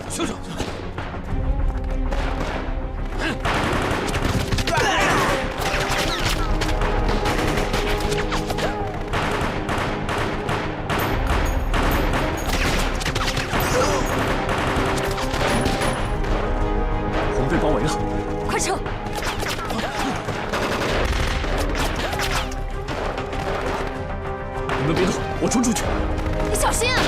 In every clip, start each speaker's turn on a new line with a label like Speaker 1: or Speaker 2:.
Speaker 1: 休手！
Speaker 2: 红队包围了，
Speaker 3: 快撤！
Speaker 2: 你们别动，我冲出去。
Speaker 3: 你小心啊！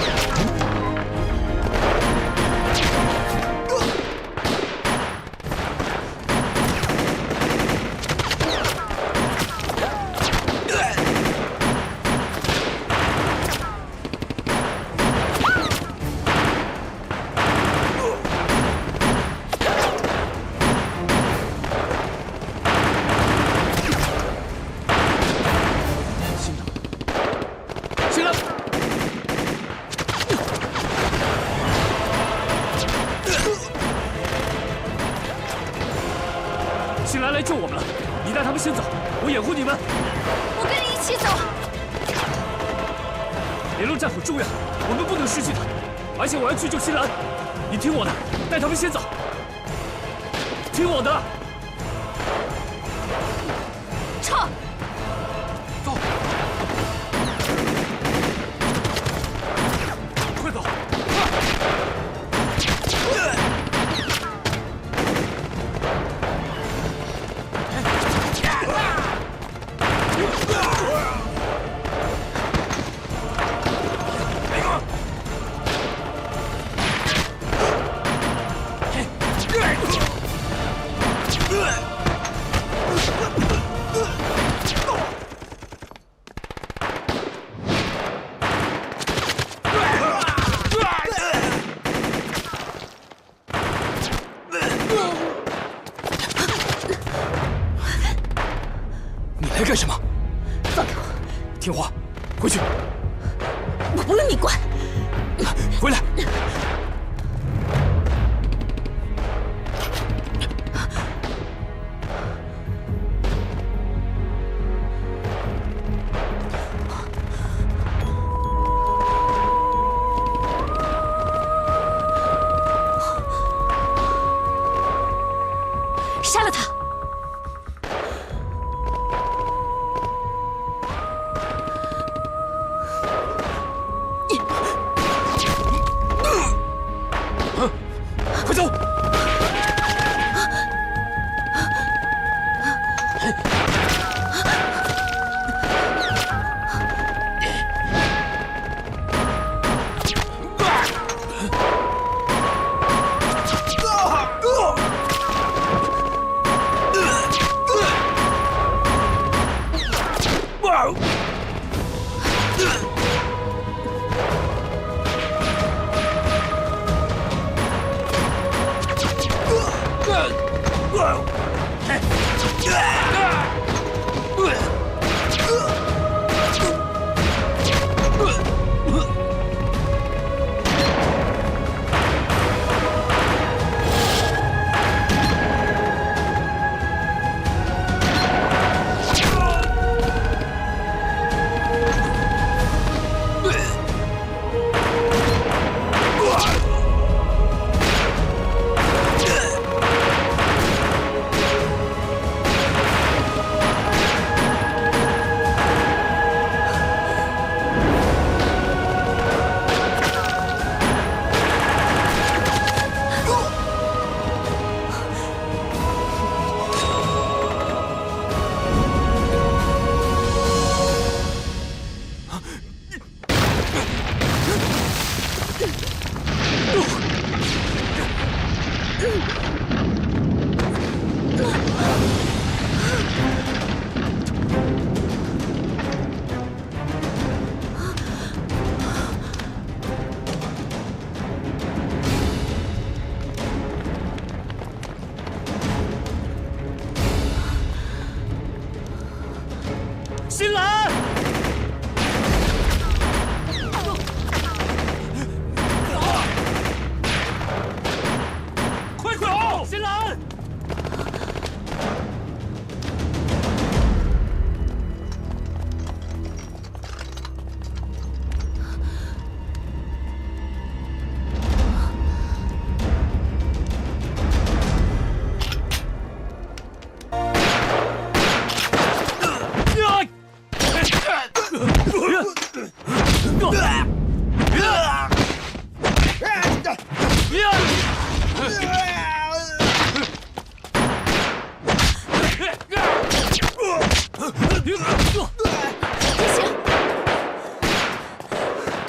Speaker 2: 新兰来救我们了，你带他们先走，我掩护你们。
Speaker 3: 我跟你一起走。
Speaker 2: 联络战很重要，我们不能失去它。而且我要去救新兰，你听我的，带他们先走。听我的。
Speaker 3: 撤。
Speaker 2: 走。快走。
Speaker 1: 你来干什么？
Speaker 3: 放开我！
Speaker 1: 听话，回去。
Speaker 3: 我不用你管。
Speaker 1: 回来。
Speaker 3: 杀了他！
Speaker 1: 快走！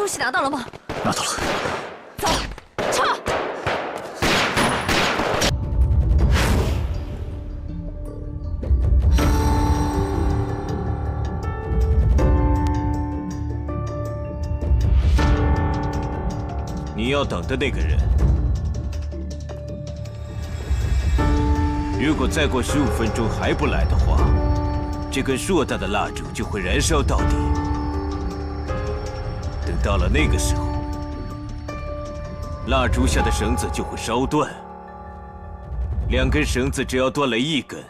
Speaker 3: 东西拿到了吗？
Speaker 1: 拿到了。
Speaker 3: 走，撤！
Speaker 4: 你要等的那个人，如果再过15分钟还不来的话，这根硕大的蜡烛就会燃烧到底。等到了那个时候，蜡烛下的绳子就会烧断。2根绳子只要断了1根，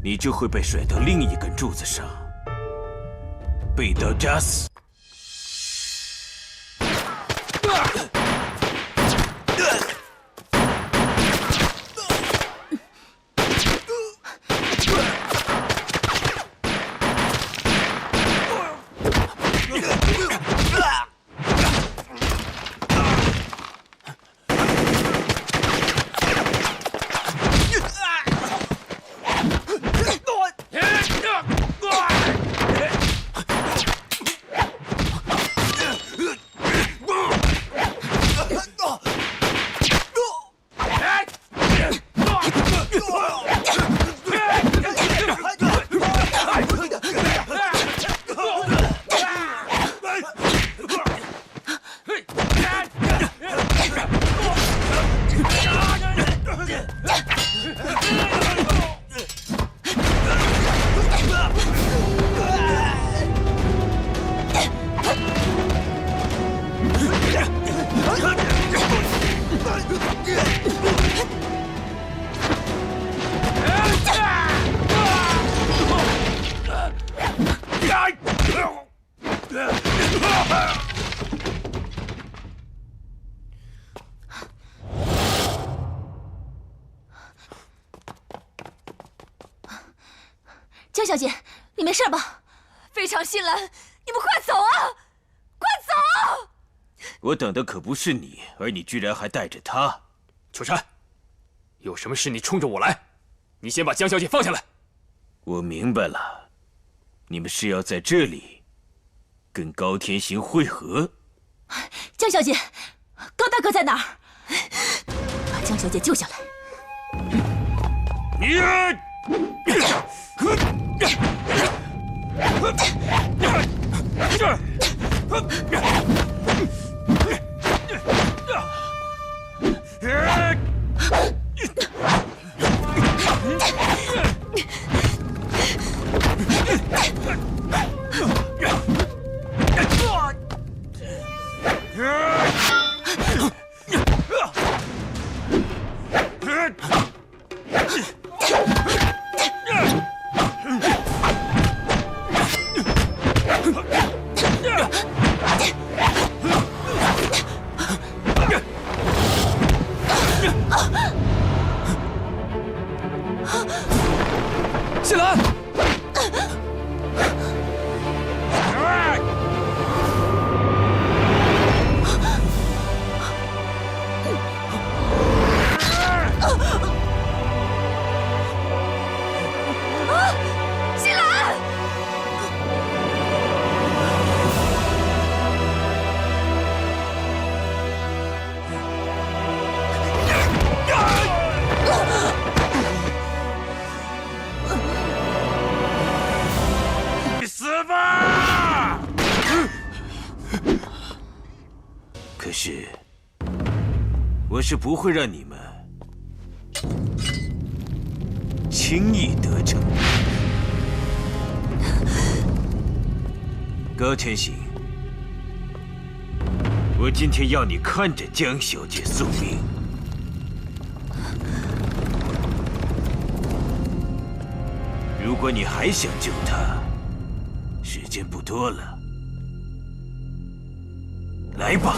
Speaker 4: 你就会被甩到另一根柱子上，被刀扎死。
Speaker 3: 江小姐，你没事吧？非常心兰，你们快走啊！快走！
Speaker 4: 我等的可不是你，而你居然还带着他。
Speaker 1: 秋山，有什么事你冲着我来，你先把江小姐放下来。
Speaker 4: 我明白了，你们是要在这里跟高天行会合。
Speaker 3: 江小姐，高大哥在哪儿？把江小姐救下来。
Speaker 4: 你！
Speaker 1: 谢兰，
Speaker 3: 西兰，
Speaker 4: 去死吧！可是，我是不会让你们轻易得逞。高天行，我今天要你看着江小姐送命。如果你还想救她，时间不多了，来吧。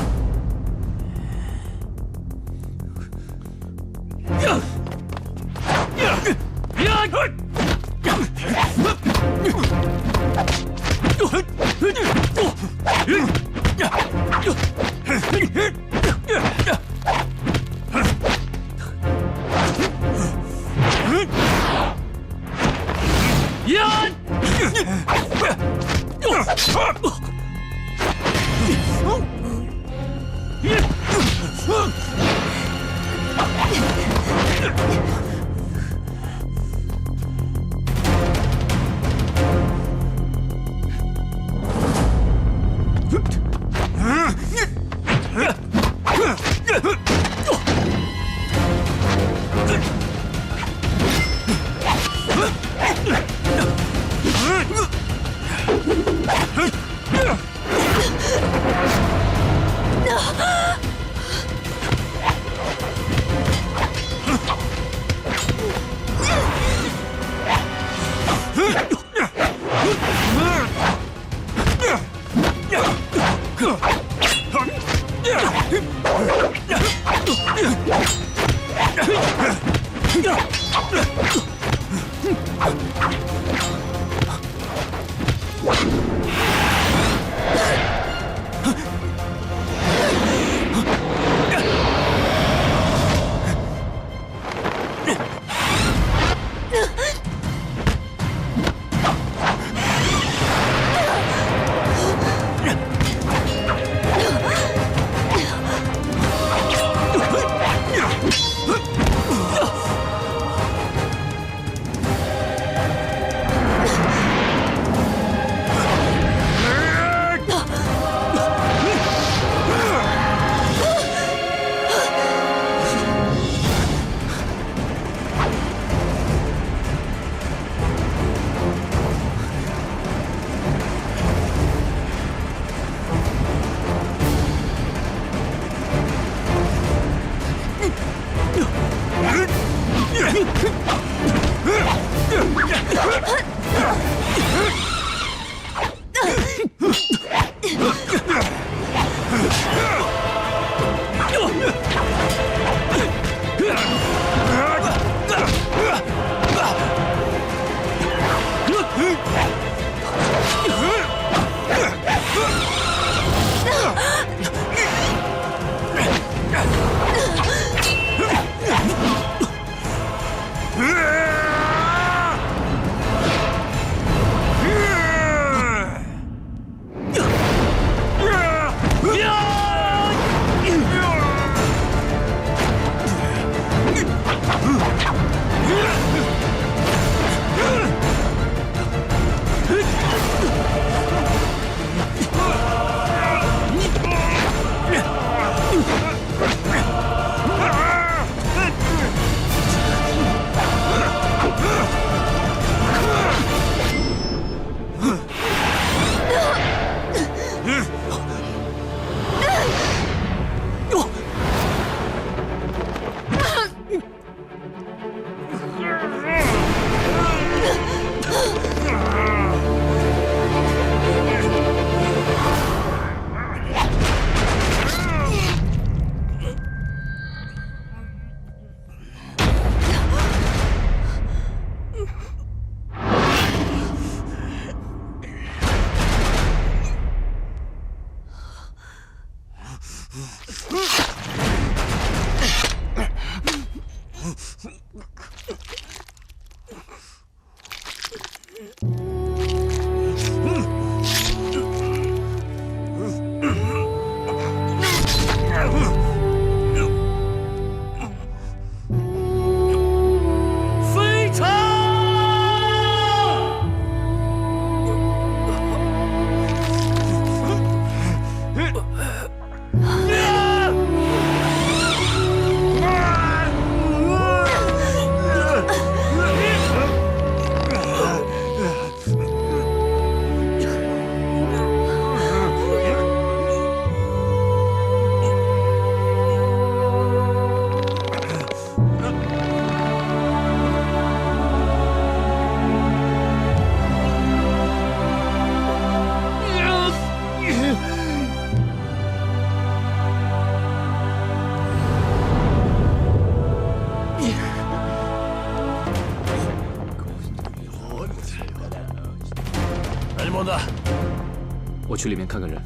Speaker 2: 我去里面看看人。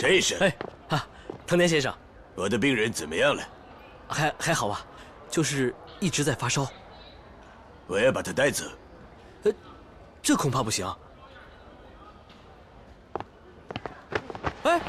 Speaker 5: 陈医生，
Speaker 2: 藤田先生，
Speaker 5: 我的病人怎么样了？
Speaker 2: 还好吧，就是一直在发烧。
Speaker 5: 我要把他带走。
Speaker 2: 这恐怕不行。哎！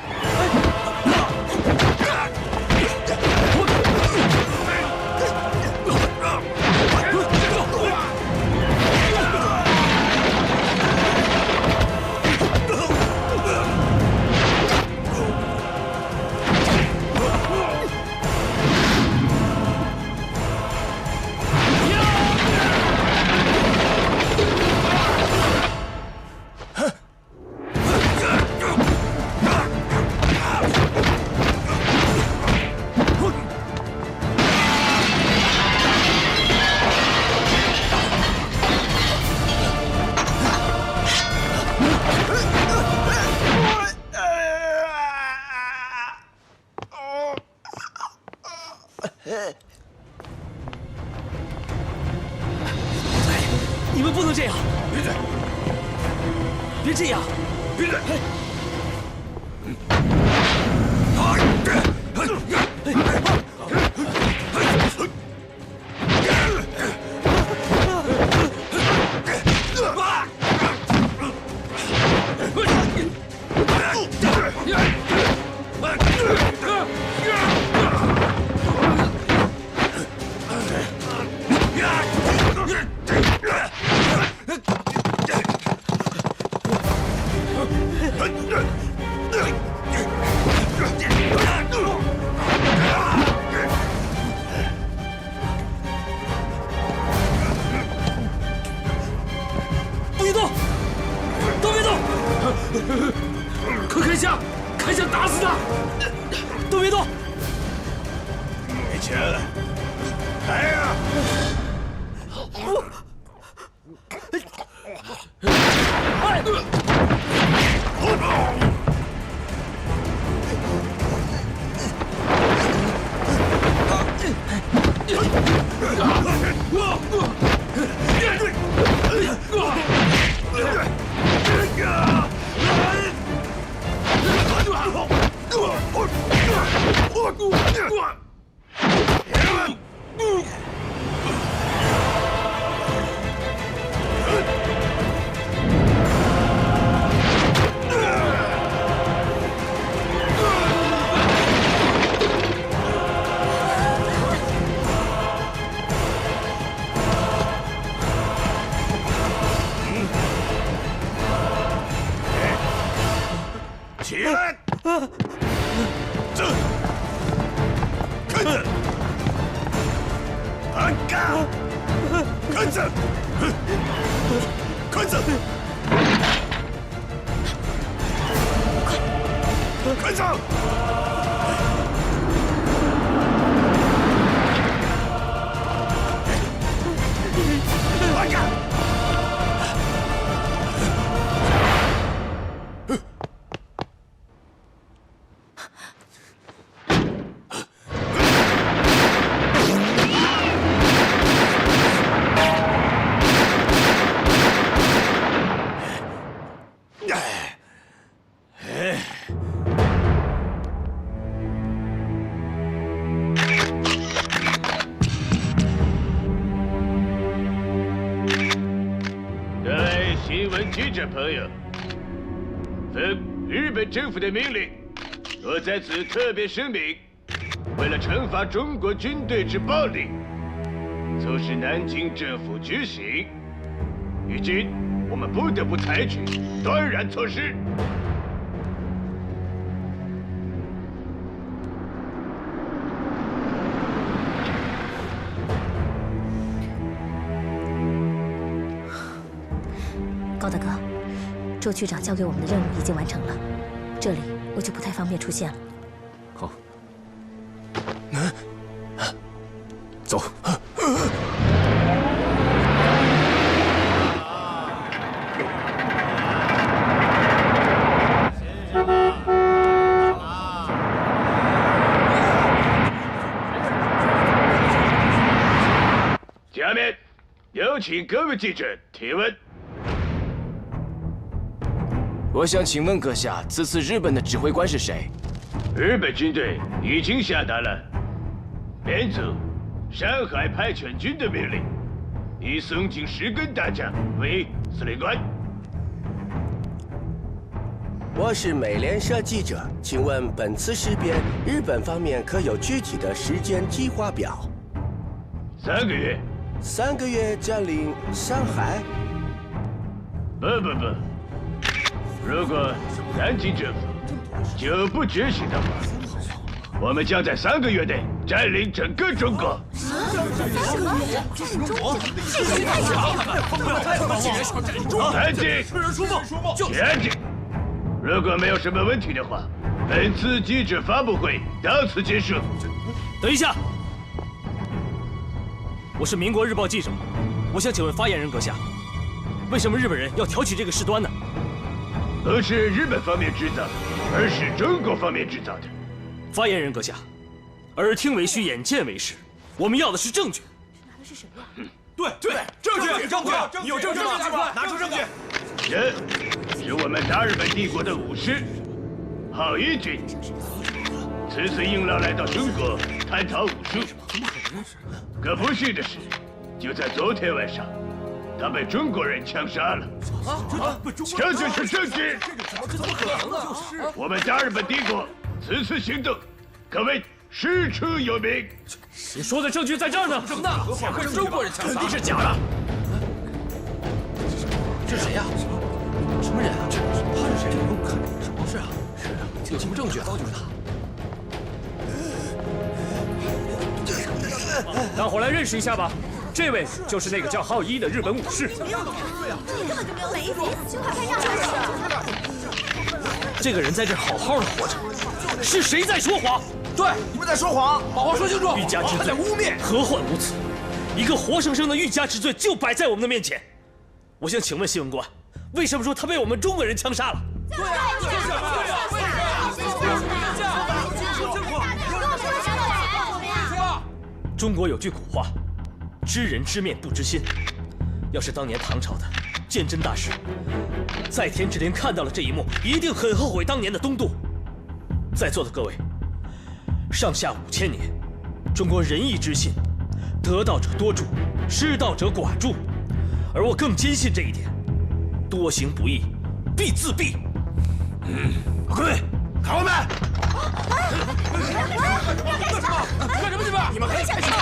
Speaker 2: 你们不能这样！
Speaker 5: 闭嘴！
Speaker 2: 别这样！
Speaker 5: 闭嘴！
Speaker 2: 不许动！都别动！快开枪！开枪打死他！都别动！
Speaker 5: 开枪！来呀！起来！走！看着！安干！看着！看着！看着！安干！
Speaker 6: 记者朋友，奉日本政府的命令，我在此特别声明：为了惩罚中国军队之暴力，促使南京政府执行，如今我们不得不采取断然措施。
Speaker 3: 高大哥，周区长交给我们的任务已经完成了，这里我就不太方便出现了。
Speaker 1: 好，走。
Speaker 6: 下面有请各位记者提问。
Speaker 7: 我想请问阁下，此次日本的指挥官是谁？
Speaker 6: 日本军队已经下达了编组上海派遣军的命令，以松井石根大将为司令官。
Speaker 8: 我是美联社记者，请问本次事变，日本方面可有具体的时间计划表
Speaker 6: 3个月。
Speaker 8: 3个月占领上海？
Speaker 6: 不，如果南京政府就不决心的话，我们将在3个月内占领整个中国。安静！全安静！如果没有什么问题的话，本次记者发布会到此结束。
Speaker 2: 等一下，我是民国日报记者，我想请问发言人阁下，为什么日本人要挑起这个事端呢？
Speaker 6: 不是日本方面制造的，而是中国方面制造的。
Speaker 2: 发言人阁下，耳听为虚，眼见为实，我们要的是证据。
Speaker 3: 拿的是什么呀？
Speaker 5: 对，证据，你有证据吗？拿出证据。
Speaker 6: 这是我们大日本帝国的武士郝一军，此次应邀来到中国探讨武术。可不幸的是，就在昨天晚上，他被中国人枪杀了。这就是证据。
Speaker 5: 怎么可能呢？
Speaker 6: 我们大日本帝国此次行动可谓师出有名。
Speaker 2: 你说的证据在这儿呢。
Speaker 5: 什么呢？可是中国人枪杀，
Speaker 2: 肯定是假的。
Speaker 7: 这是谁呀？什么人啊？他是谁？我看是啊，有什么证据啊？就是他。
Speaker 2: 大伙来认识一下吧，这位就是那个叫浩一的日本武士。
Speaker 3: 这根本就没有每一集就快拍上
Speaker 2: 这个人在这好好的活着，是谁在说谎？
Speaker 5: 对，你们在说谎，把话说清楚。
Speaker 2: 欲加之罪，
Speaker 5: 在污蔑，
Speaker 2: 何患无辞？一个活生生的欲加之罪就摆在我们的面前。我想请问新闻官，为什么说他被我们中国人枪杀了？
Speaker 5: 对呀，
Speaker 2: 中国有句古话，知人知面不知心。要是当年唐朝的鉴真大师在天之灵看到了这一幕，一定很后悔当年的东渡。在座的各位，上下5000年，中国仁义之心，得道者多助，失道者寡助。而我更坚信这一点，多行不义必自毙。
Speaker 5: 各位，看我们！
Speaker 2: 干什么？你们还干什么？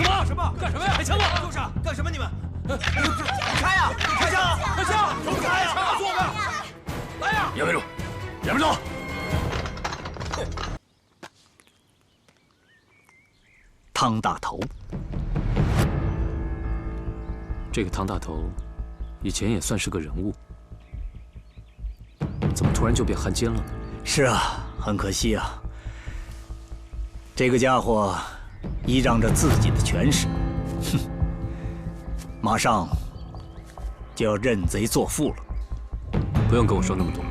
Speaker 2: 干什么？干什么呀？开枪啊！
Speaker 5: 就是干什么？你们开呀！开枪！开枪！都开呀！做吧！来呀！
Speaker 1: 杨文柱，两边走。
Speaker 9: 汤大头，
Speaker 2: 这个汤大头，以前也算是个人物，怎么突然就变汉奸了呢？
Speaker 9: 是啊，很可惜啊。这个家伙依仗着自己的权势，哼，马上就要认贼作父了。
Speaker 2: 不用跟我说那么多。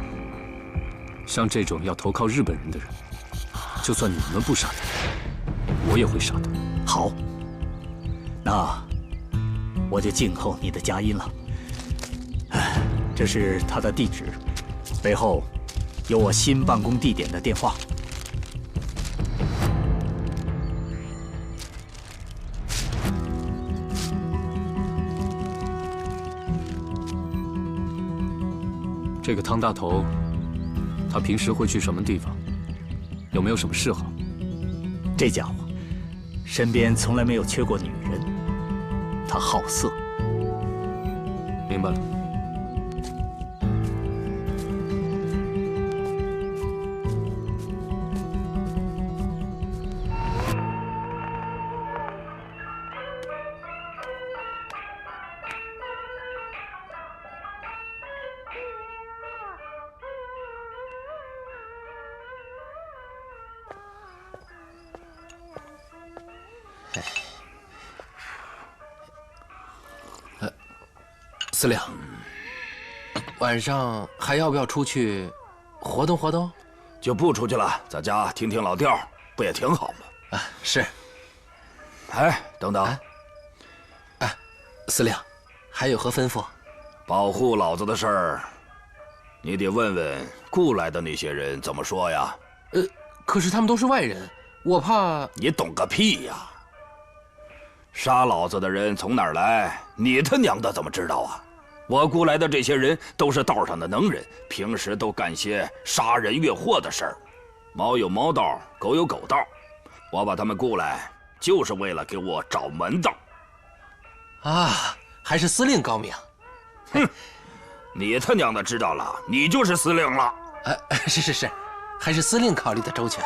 Speaker 2: 像这种要投靠日本人的人，就算你们不杀他，我也会杀他。
Speaker 9: 好，那我就静候你的佳音了。哎，这是他的地址，背后有我新办公地点的电话。
Speaker 2: 这个汤大头，他平时会去什么地方？有没有什么嗜好？
Speaker 9: 这家伙身边从来没有缺过女人，他好色。
Speaker 2: 明白了。
Speaker 7: 司令，晚上还要不要出去活动活动？
Speaker 5: 就不出去了，在家听听老调，不也挺好吗？
Speaker 7: 啊，是。
Speaker 5: 哎，等等，
Speaker 7: 司令，还有何吩咐？
Speaker 5: 保护老子的事儿，你得问问雇来的那些人怎么说呀？
Speaker 7: 可是他们都是外人，我怕……
Speaker 5: 你懂个屁呀！杀老子的人从哪儿来，你他娘的怎么知道啊？我雇来的这些人都是道上的能人，平时都干些杀人越货的事儿。猫有猫道，狗有狗道，我把他们雇来就是为了给我找门道。
Speaker 7: 啊，还是司令高明。
Speaker 5: 哼，你他娘的知道了，你就是司令了。
Speaker 7: 是，还是司令考虑的周全。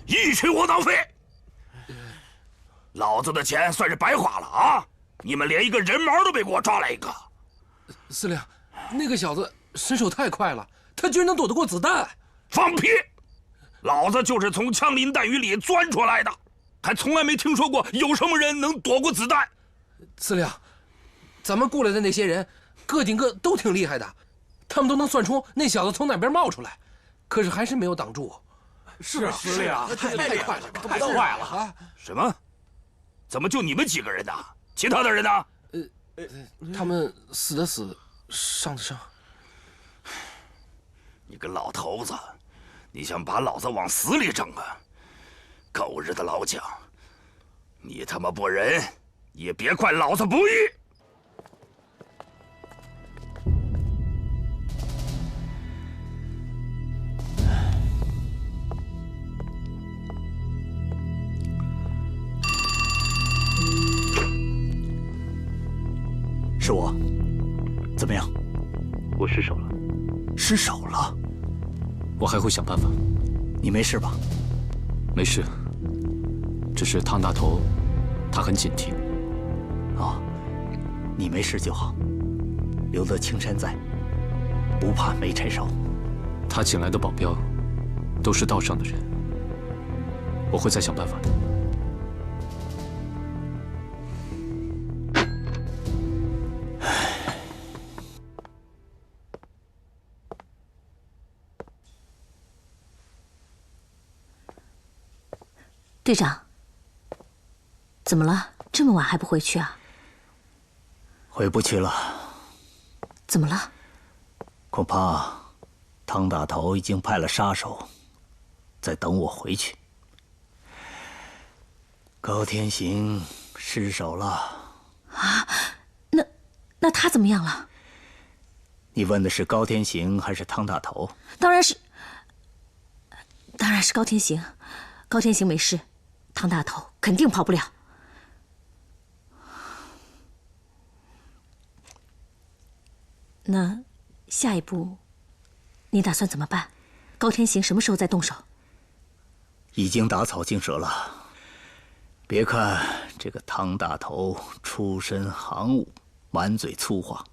Speaker 5: 一群窝囊废！老子的钱算是白花了啊！你们连一个人毛都没给我抓来一个。
Speaker 7: 司令，那个小子身手太快了，他居然能躲得过子弹。
Speaker 5: 放屁！老子就是从枪林弹雨里钻出来的，还从来没听说过有什么人能躲过子弹。
Speaker 7: 司令，咱们雇来的那些人，个顶个都挺厉害的，他们都能算出那小子从哪边冒出来，可是还是没有挡住。
Speaker 5: 是啊，
Speaker 7: 司令，太快了，
Speaker 5: 太快了啊！什么？怎么就你们几个人呢？其他的人呢？
Speaker 7: 他们死的死，伤的伤。
Speaker 5: 你个老头子，你想把老子往死里整啊？狗日的老蒋，你他妈不仁，也别怪老子不义！
Speaker 9: 是我，怎么样？
Speaker 2: 我失手了。
Speaker 9: 失手了？
Speaker 1: 我还会想办法。
Speaker 9: 你没事吧？
Speaker 1: 没事，只是汤大头，他很警惕。
Speaker 9: 哦，你没事就好。留得青山在，不怕没柴烧。
Speaker 1: 他请来的保镖，都是道上的人。我会再想办法的。
Speaker 3: 队长，怎么了？这么晚还不回去啊？
Speaker 9: 回不去了。
Speaker 3: 怎么了？
Speaker 9: 恐怕汤大头已经派了杀手，在等我回去。高天行失手了。
Speaker 3: 啊？那他怎么样了？
Speaker 9: 你问的是高天行还是汤大头？
Speaker 3: 当然是高天行。高天行没事，唐大头肯定跑不了。那下一步，你打算怎么办？高天行什么时候再动手？
Speaker 9: 已经打草惊蛇了。别看这个唐大头出身行伍，满嘴粗话，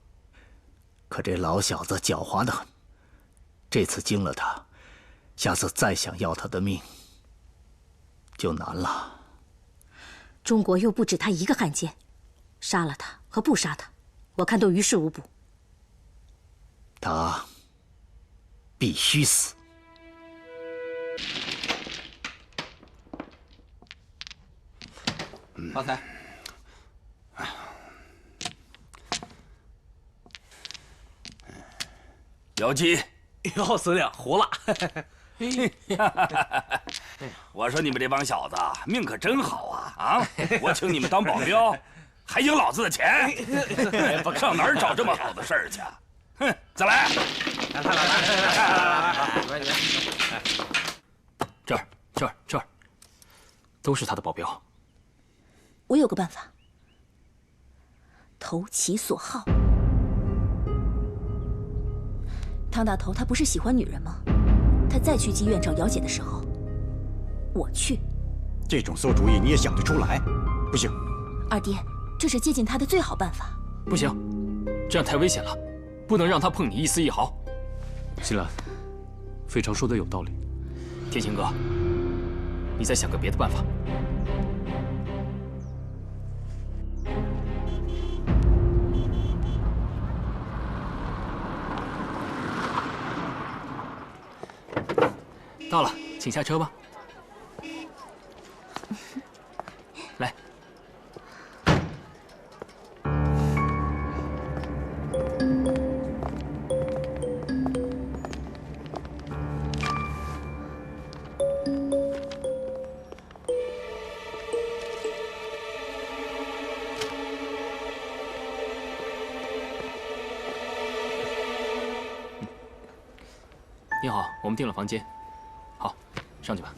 Speaker 9: 可这老小子狡猾得很。这次惊了他，下次再想要他的命就难了。
Speaker 3: 中国又不止他一个汉奸，杀了他和不杀他，我看都于事无补。
Speaker 9: 他必须死。
Speaker 7: 发财。
Speaker 5: 姚基，
Speaker 2: 姚司令胡了。
Speaker 5: 我说你们这帮小子命可真好啊！啊，我请你们当保镖，还赢老子的钱，上哪儿找这么好的事儿去？哼，再来！
Speaker 7: 来，
Speaker 1: 这儿，都是他的保镖。
Speaker 3: 我有个办法，投其所好。汤大头他不是喜欢女人吗？他再去妓院找姚姐的时候，我去。
Speaker 10: 这种馊主意你也想得出来？不行，
Speaker 3: 二爹，这是接近他的最好办法。
Speaker 1: 不行，这样太危险了，不能让他碰你一丝一毫。新兰，非常说的有道理。天行哥，你再想个别的办法。到了，请下车吧。来，你好，我们订了房间。好，上去吧。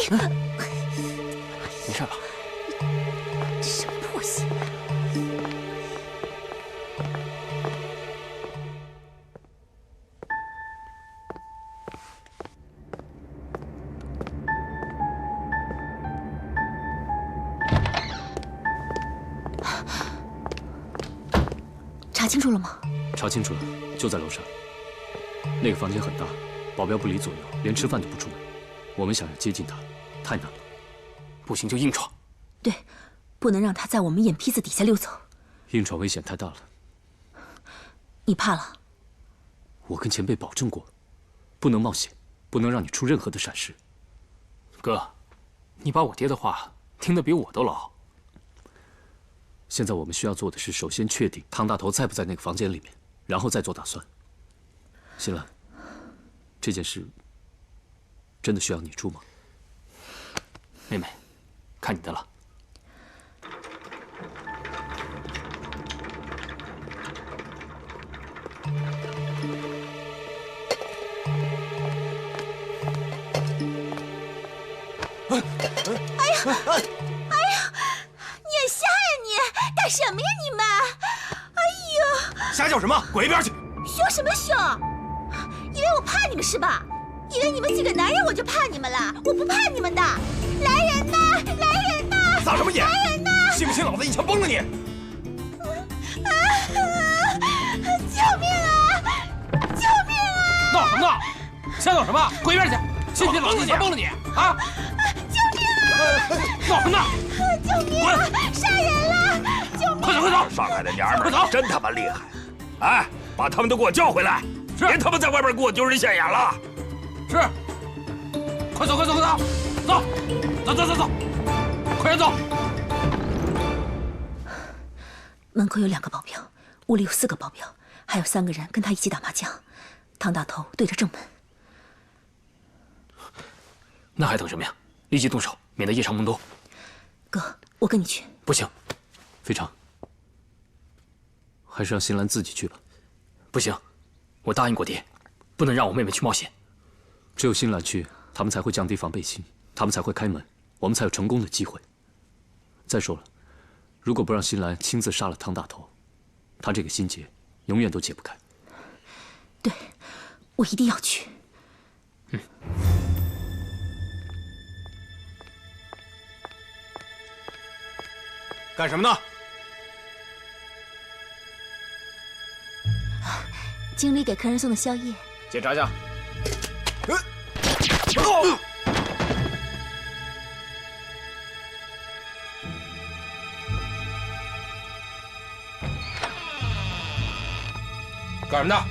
Speaker 1: 没事吧？
Speaker 3: 这什么破戏？查清楚了吗？
Speaker 1: 查清楚了，就在楼上。那个房间很大，保镖不离左右，连吃饭都不出门。我们想要接近他，太难了。不行就硬闯。
Speaker 3: 对，不能让他在我们眼皮子底下溜走。
Speaker 1: 硬闯危险太大了。
Speaker 3: 你怕了？
Speaker 1: 我跟前辈保证过，不能冒险，不能让你出任何的闪失。哥，你把我爹的话听得比我都牢。现在我们需要做的是，首先确定汤大头在不在那个房间里面，然后再做打算。新兰，这件事真的需要你出吗？妹妹，看你的了。
Speaker 11: 哎呀，你眼瞎呀你！干什么呀你们？哎呦！
Speaker 10: 瞎叫什么？滚一边去！
Speaker 11: 凶什么凶？以为我怕你们是吧？以为你们几个男人我就怕你们了？我不怕你们的！来人呐！来人呐！
Speaker 10: 撒什么野？
Speaker 11: 来人呐！
Speaker 10: 信不信老子一枪崩了你？
Speaker 11: 救命啊！救命啊！
Speaker 7: 闹什么闹？瞎闹什么？滚一边去！信不信老子一枪崩了你？啊！
Speaker 11: 救命啊！
Speaker 7: 闹什么闹？
Speaker 11: 救命！杀人了！救命！
Speaker 7: 快走快走！
Speaker 5: 上海的娘们儿真他妈厉害！哎，把他们都给我叫回来！别他妈在外边给我丢人现眼了！
Speaker 7: 是。快走快走快走！走走走走走！快点走！
Speaker 3: 门口有2个保镖，屋里有4个保镖，还有3个人跟他一起打麻将。汤大头对着正门。
Speaker 1: 那还等什么呀？立即动手，免得夜长梦多。
Speaker 3: 哥，我跟你去。
Speaker 1: 不行，非常，还是让新兰自己去吧。
Speaker 2: 不行，我答应过爹，不能让我妹妹去冒险。
Speaker 1: 只有新兰去，他们才会降低防备心，他们才会开门，我们才有成功的机会。再说了，如果不让新兰亲自杀了汤大头，他这个心结永远都解不开。
Speaker 3: 对，我一定要去。
Speaker 10: 干什么呢？
Speaker 3: 经理给客人送的宵夜。
Speaker 10: 检查一下。
Speaker 7: 干什么的？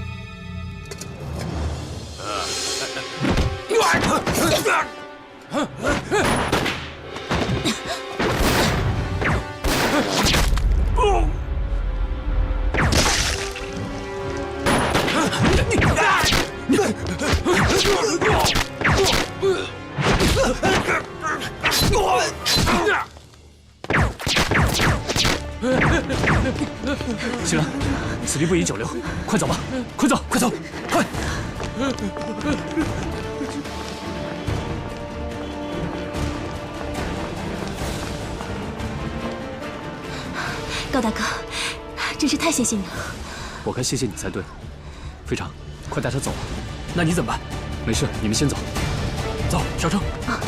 Speaker 1: 新兰，此地不宜久留，快走吧！快走，快走，快！
Speaker 3: 高大哥，真是太谢谢你了。
Speaker 1: 我该谢谢你才对。非常，快带他走吧。
Speaker 2: 那你怎么办？
Speaker 1: 没事，你们先走。
Speaker 2: 走，上车。
Speaker 3: 啊。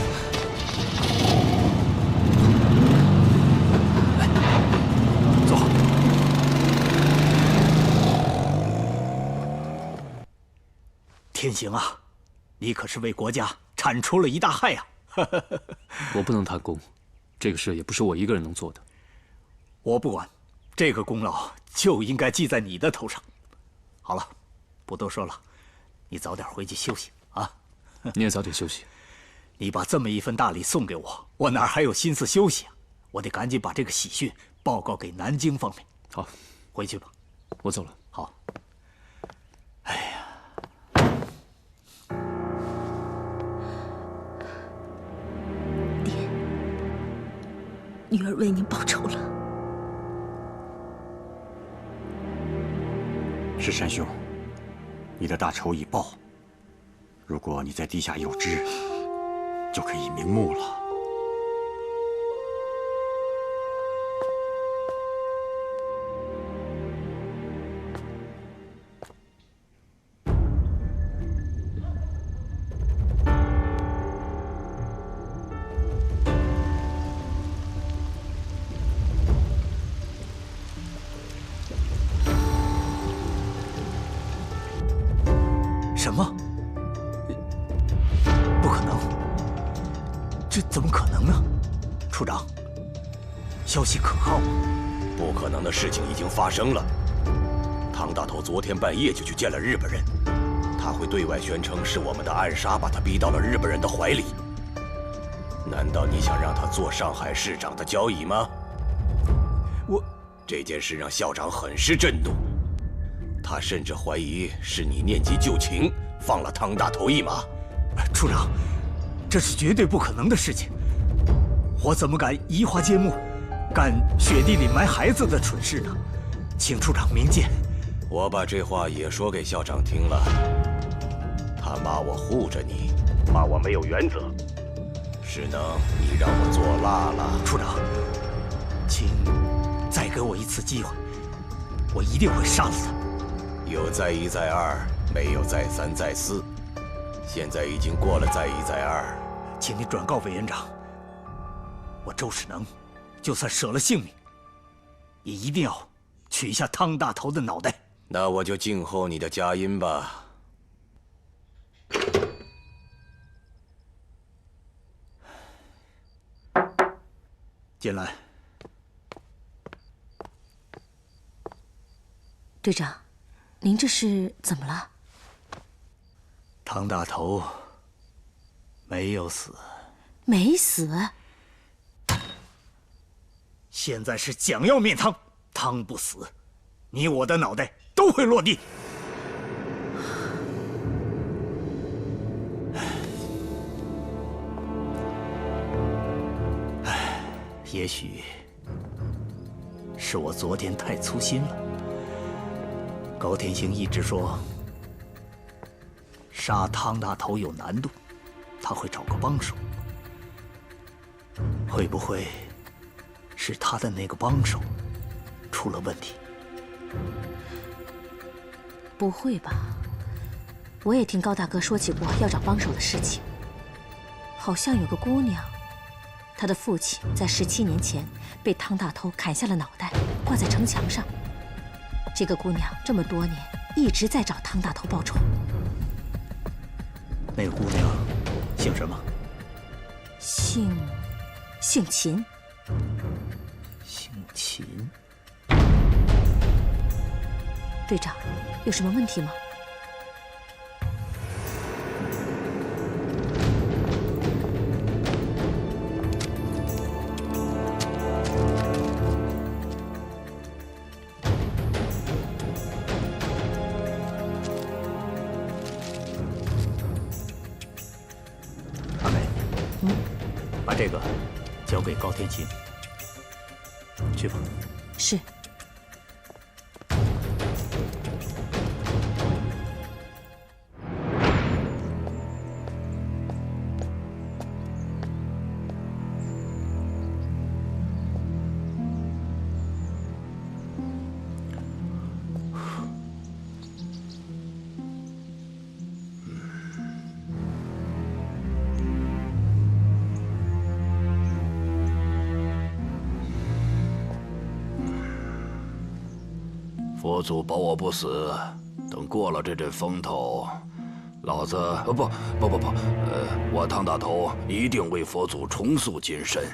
Speaker 1: 来，坐好。
Speaker 9: 天行啊，你可是为国家铲除了一大害啊！
Speaker 1: 我不能贪功，这个事也不是我一个人能做的。
Speaker 9: 我不管，这个功劳就应该记在你的头上。好了，不多说了，你早点回去休息啊。
Speaker 1: 你也早点休息。
Speaker 9: 你把这么一份大礼送给我，我哪还有心思休息啊？我得赶紧把这个喜讯报告给南京方面。
Speaker 1: 好，
Speaker 9: 回去吧。
Speaker 1: 我走了。
Speaker 9: 好。哎呀。
Speaker 3: 女儿为您报仇了。
Speaker 10: 是山兄，你的大仇已报。如果你在地下有知，就可以瞑目了。
Speaker 9: 什么？不可能！这怎么可能呢？处长，消息可靠吗？
Speaker 8: 不可能的事情已经发生了。唐大头昨天半夜就去见了日本人，他会对外宣称是我们的暗杀把他逼到了日本人的怀里。难道你想让他做上海市长的交椅吗？这件事让校长很是震怒。他甚至怀疑是你念及旧情，放了汤大头一马。
Speaker 9: 处长，这是绝对不可能的事情。我怎么敢移花接木，干雪地里埋孩子的蠢事呢？请处长明鉴。
Speaker 8: 我把这话也说给校长听了，他骂我护着你，骂我没有原则。势能，你让我做辣了。
Speaker 9: 处长，请再给我一次机会，我一定会杀了他。
Speaker 8: 有再一再二，没有再三再四。现在已经过了再一再二，
Speaker 9: 请你转告委员长，我周世能，就算舍了性命，也一定要取下汤大头的脑袋。
Speaker 8: 那我就静候你的佳音吧。
Speaker 9: 进来。
Speaker 3: 队长，您这是怎么了？
Speaker 9: 汤大头没有死。
Speaker 3: 没死？
Speaker 9: 现在是蒋要灭汤，汤不死，你我的脑袋都会落地。也许是我昨天太粗心了。高天星一直说杀汤大头有难度，他会找个帮手。会不会是他的那个帮手出了问题？
Speaker 3: 不会吧？我也听高大哥说起过要找帮手的事情。好像有个姑娘，她的父亲在17年前被汤大头砍下了脑袋，挂在城墙上。这个姑娘这么多年一直在找汤大头报仇。
Speaker 9: 那个姑娘姓什么？
Speaker 3: 姓秦。
Speaker 9: 姓秦。
Speaker 3: 队长，有什么问题吗？
Speaker 9: 阿美，把这个交给高天琴，去吧。
Speaker 3: 是。
Speaker 5: 佛祖保我不死，等过了这阵风头，老子不，我汤大头一定为佛祖重塑金身。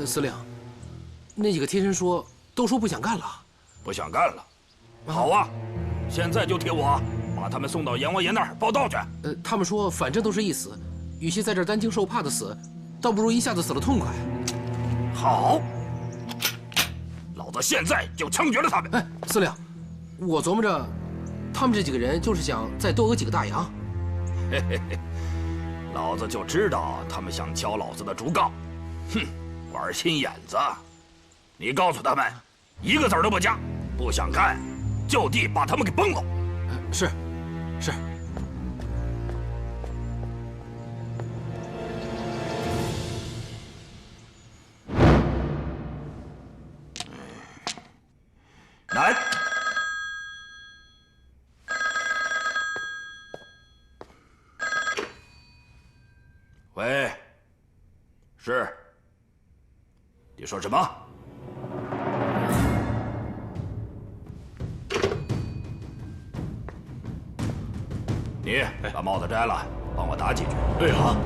Speaker 7: 司令，那几个贴身都说不想干了。
Speaker 5: 不想干了？好啊，现在就替我把他们送到阎王爷那儿报道去。
Speaker 7: 他们说反正都是一死，与其在这儿担惊受怕的死，倒不如一下子死了痛快。
Speaker 5: 好，老子现在就枪决了他们。
Speaker 7: 哎，司令，我琢磨着，他们这几个人就是想再多讹几个大洋。
Speaker 5: 嘿嘿嘿，老子就知道他们想敲老子的竹杠。哼，玩心眼子！你告诉他们，一个字都不加，不想干，就地把他们给崩了。
Speaker 7: 是。
Speaker 5: 来，喂，是，你说什么？你把帽子摘了，帮我打几句。
Speaker 8: 哎，好。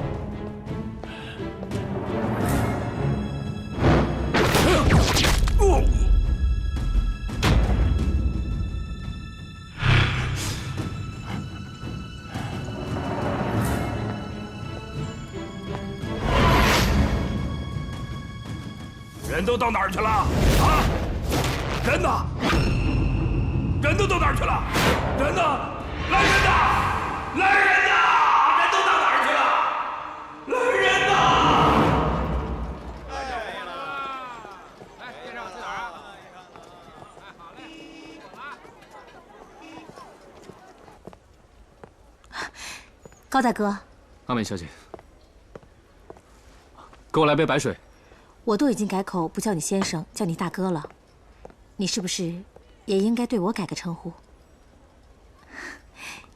Speaker 5: 人都到哪儿去了？啊！人呢？人都到哪儿去了？人呢？来人呐！来人呐！人都到哪儿去了？来人呐！
Speaker 7: 来，店长去哪儿啊？哎，好嘞，走啊！
Speaker 3: 高大哥，
Speaker 1: 阿美小姐，给我来杯白水。
Speaker 3: 我都已经改口不叫你先生，叫你大哥了，你是不是也应该对我改个称呼？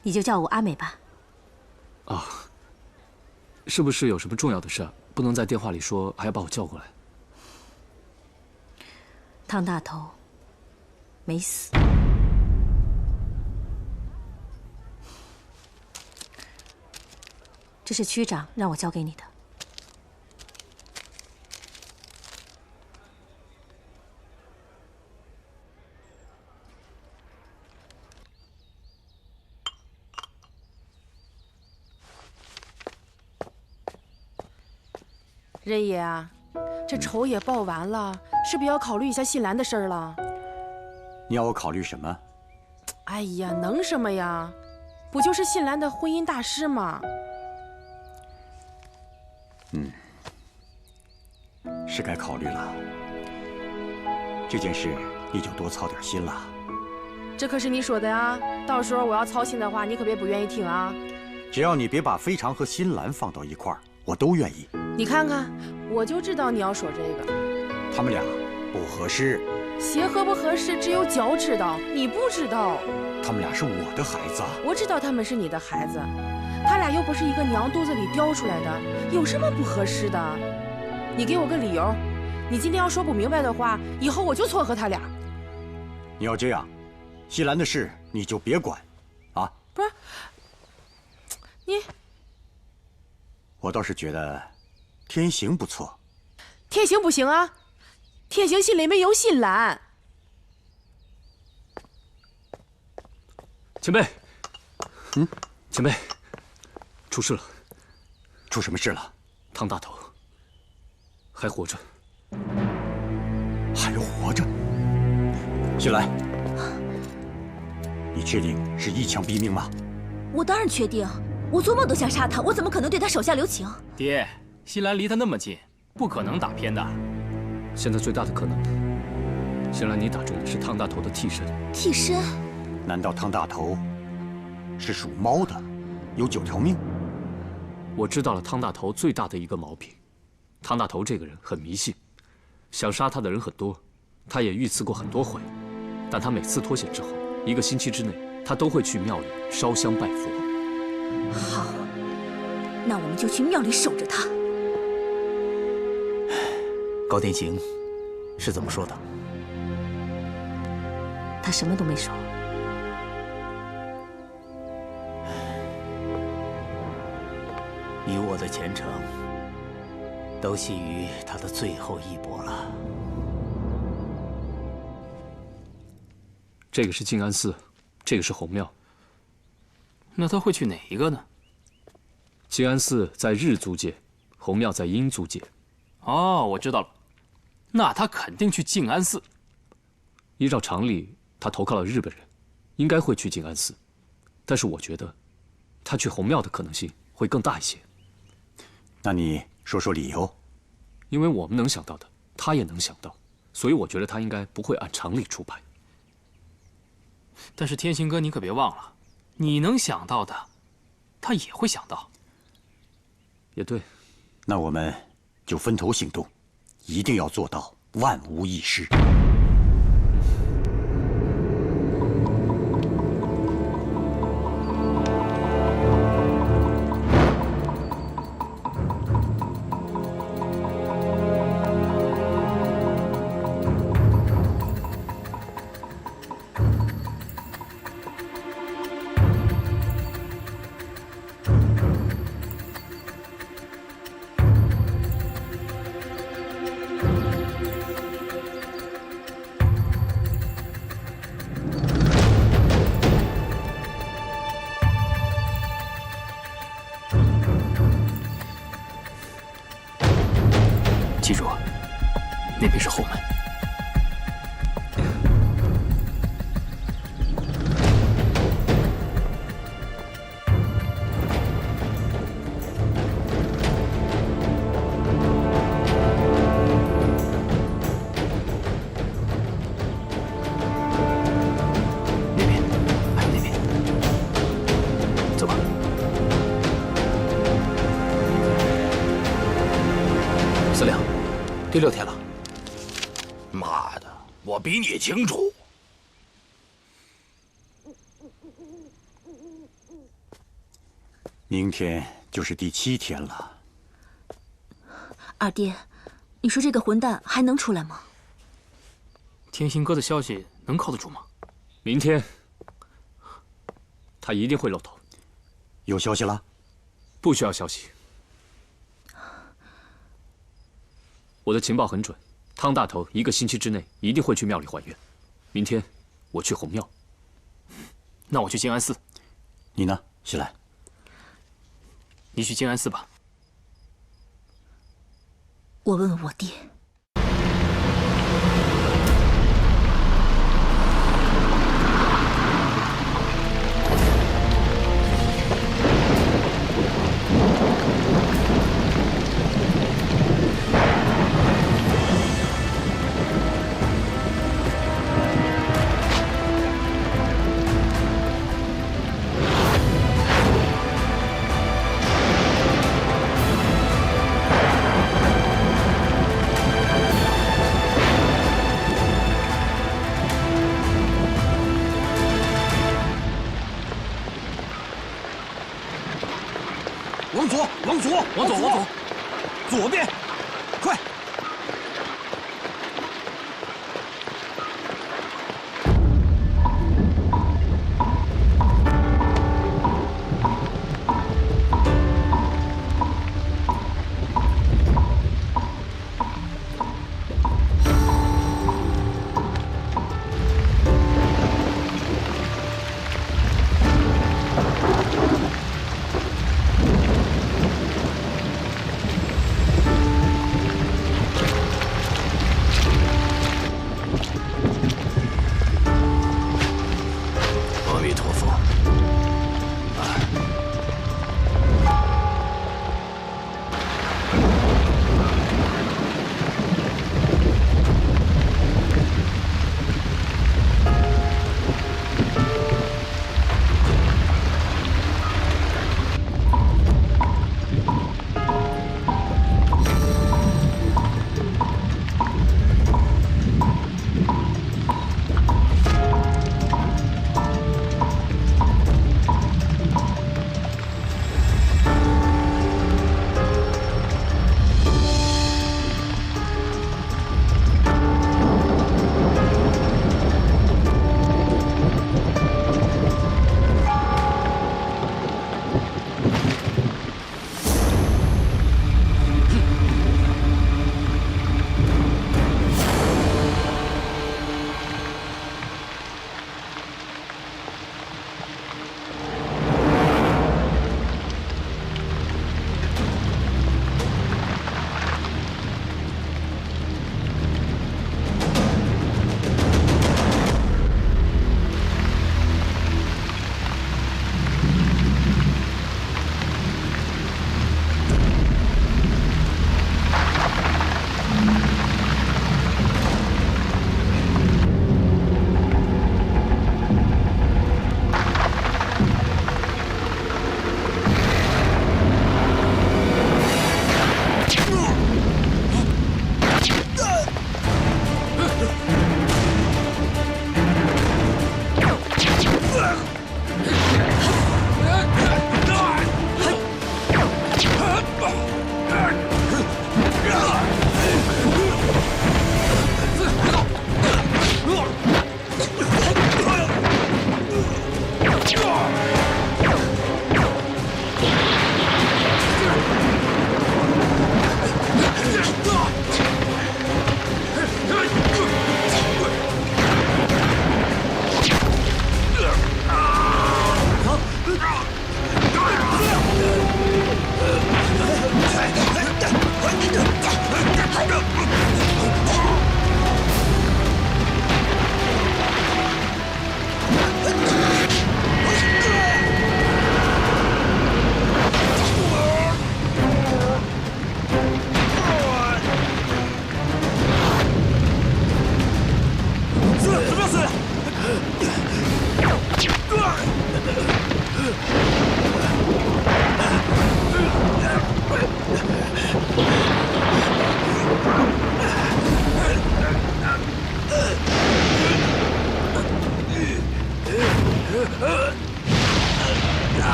Speaker 3: 你就叫我阿美吧。
Speaker 1: 啊，是不是有什么重要的事儿，不能在电话里说，还要把我叫过来？
Speaker 3: 汤大头没死。这是区长让我交给你的。
Speaker 12: 仁爷啊，这仇也报完了，是不是要考虑一下信兰的事儿了？
Speaker 10: 你要我考虑什么？
Speaker 12: 哎呀，能什么呀？不就是信兰的婚姻大事吗？
Speaker 10: 是该考虑了。这件事你就多操点心了。
Speaker 12: 这可是你说的呀，到时候我要操心的话，你可别不愿意听啊。
Speaker 10: 只要你别把非常和新兰放到一块儿，我都愿意。
Speaker 12: 你看看，我就知道你要说这个。
Speaker 10: 他们俩不合适。
Speaker 12: 鞋合不合适，只有脚知道，你不知道。
Speaker 10: 他们俩是我的孩子。
Speaker 12: 我知道他们是你的孩子，他俩又不是一个娘肚子里掉出来的，有什么不合适的？你给我个理由。你今天要说不明白的话，以后我就撮合他俩。
Speaker 10: 你要这样，西兰的事你就别管，啊？
Speaker 12: 不是，你，
Speaker 10: 我倒是觉得天行不错。
Speaker 12: 天行不行啊？天行心里没有新兰。
Speaker 1: 前辈，前辈，出事了。
Speaker 10: 出什么事了？
Speaker 1: 汤大头还活着。
Speaker 10: 还活着？新兰，你确定是一枪毙命吗？
Speaker 11: 我当然确定，我做梦都想杀他，我怎么可能对他手下留情？
Speaker 1: 爹，西兰离他那么近，不可能打偏的。现在最大的可能，西兰你打中的是汤大头的替身。
Speaker 11: 替身？
Speaker 10: 难道汤大头是属猫的，有9条命？
Speaker 1: 我知道了汤大头最大的一个毛病，汤大头这个人很迷信，想杀他的人很多，他也遇刺过很多回，但他每次脱险之后，1个星期之内，他都会去庙里烧香拜佛。
Speaker 11: 好，那我们就去庙里守着他。
Speaker 9: 高天行是怎么说的？
Speaker 3: 他什么都没说。
Speaker 9: 你我的前程都系于他的最后一搏了。
Speaker 1: 这个是静安寺，这个是红庙。那他会去哪一个呢？静安寺在日租界，红庙在阴租界。哦，我知道了，那他肯定去静安寺。依照常理，他投靠了日本人，应该会去静安寺，但是我觉得，他去红庙的可能性会更大一些。
Speaker 10: 那你说说理由？
Speaker 1: 因为我们能想到的，他也能想到，所以我觉得他应该不会按常理出牌。但是天行哥，你可别忘了，你能想到的，他也会想到。也对，
Speaker 10: 那我们就分头行动，一定要做到万无一失。
Speaker 1: 记住，那边是后门。那边，还有那边。走吧。司令。第6天了，
Speaker 5: 妈的，我比你清楚。
Speaker 10: 明天就是第7天了。
Speaker 11: 二爹，你说这个混蛋还能出来吗？
Speaker 1: 天行哥的消息能靠得住吗？明天，他一定会露头。
Speaker 10: 有消息了？
Speaker 1: 不需要消息。我的情报很准，汤大头1个星期之内一定会去庙里还愿。明天我去红庙，那我去静安寺。
Speaker 10: 你呢，西兰？
Speaker 1: 你去静安寺吧。
Speaker 11: 我问问我爹。
Speaker 5: 往左，往左，
Speaker 1: 往左，往左，
Speaker 5: 左边，快！阿弥陀佛。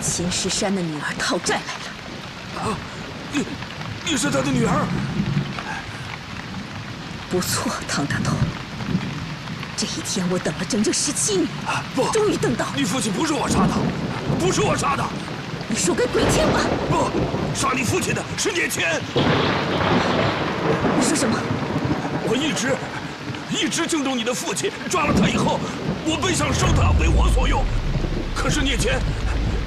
Speaker 11: 秦石山的女儿讨债来了。
Speaker 5: 啊，你是他的女儿？
Speaker 11: 不错，唐大头。这一天我等了整整17年，
Speaker 5: 不，
Speaker 11: 终于等到。
Speaker 5: 你父亲不是我杀的，不是我杀的。
Speaker 11: 你说给鬼听吧！
Speaker 5: 不，杀你父亲的是聂谦。
Speaker 11: 你说什么？
Speaker 5: 我一直敬重你的父亲，抓了他以后，我本想收他为我所用，可是聂谦。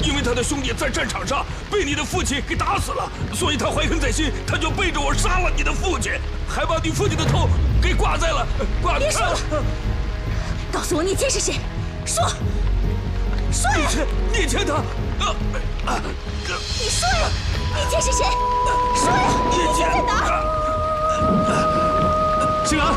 Speaker 5: 因为他的兄弟在战场上被你的父亲给打死了，所以他怀恨在心，他就背着我杀了你的父亲，还把你父亲的头给挂在了。
Speaker 11: 别说了，告诉我聂谦是谁？说呀！
Speaker 5: 聂谦他，
Speaker 11: 你说呀！聂谦是谁？说呀！聂谦在哪儿？
Speaker 1: 静安。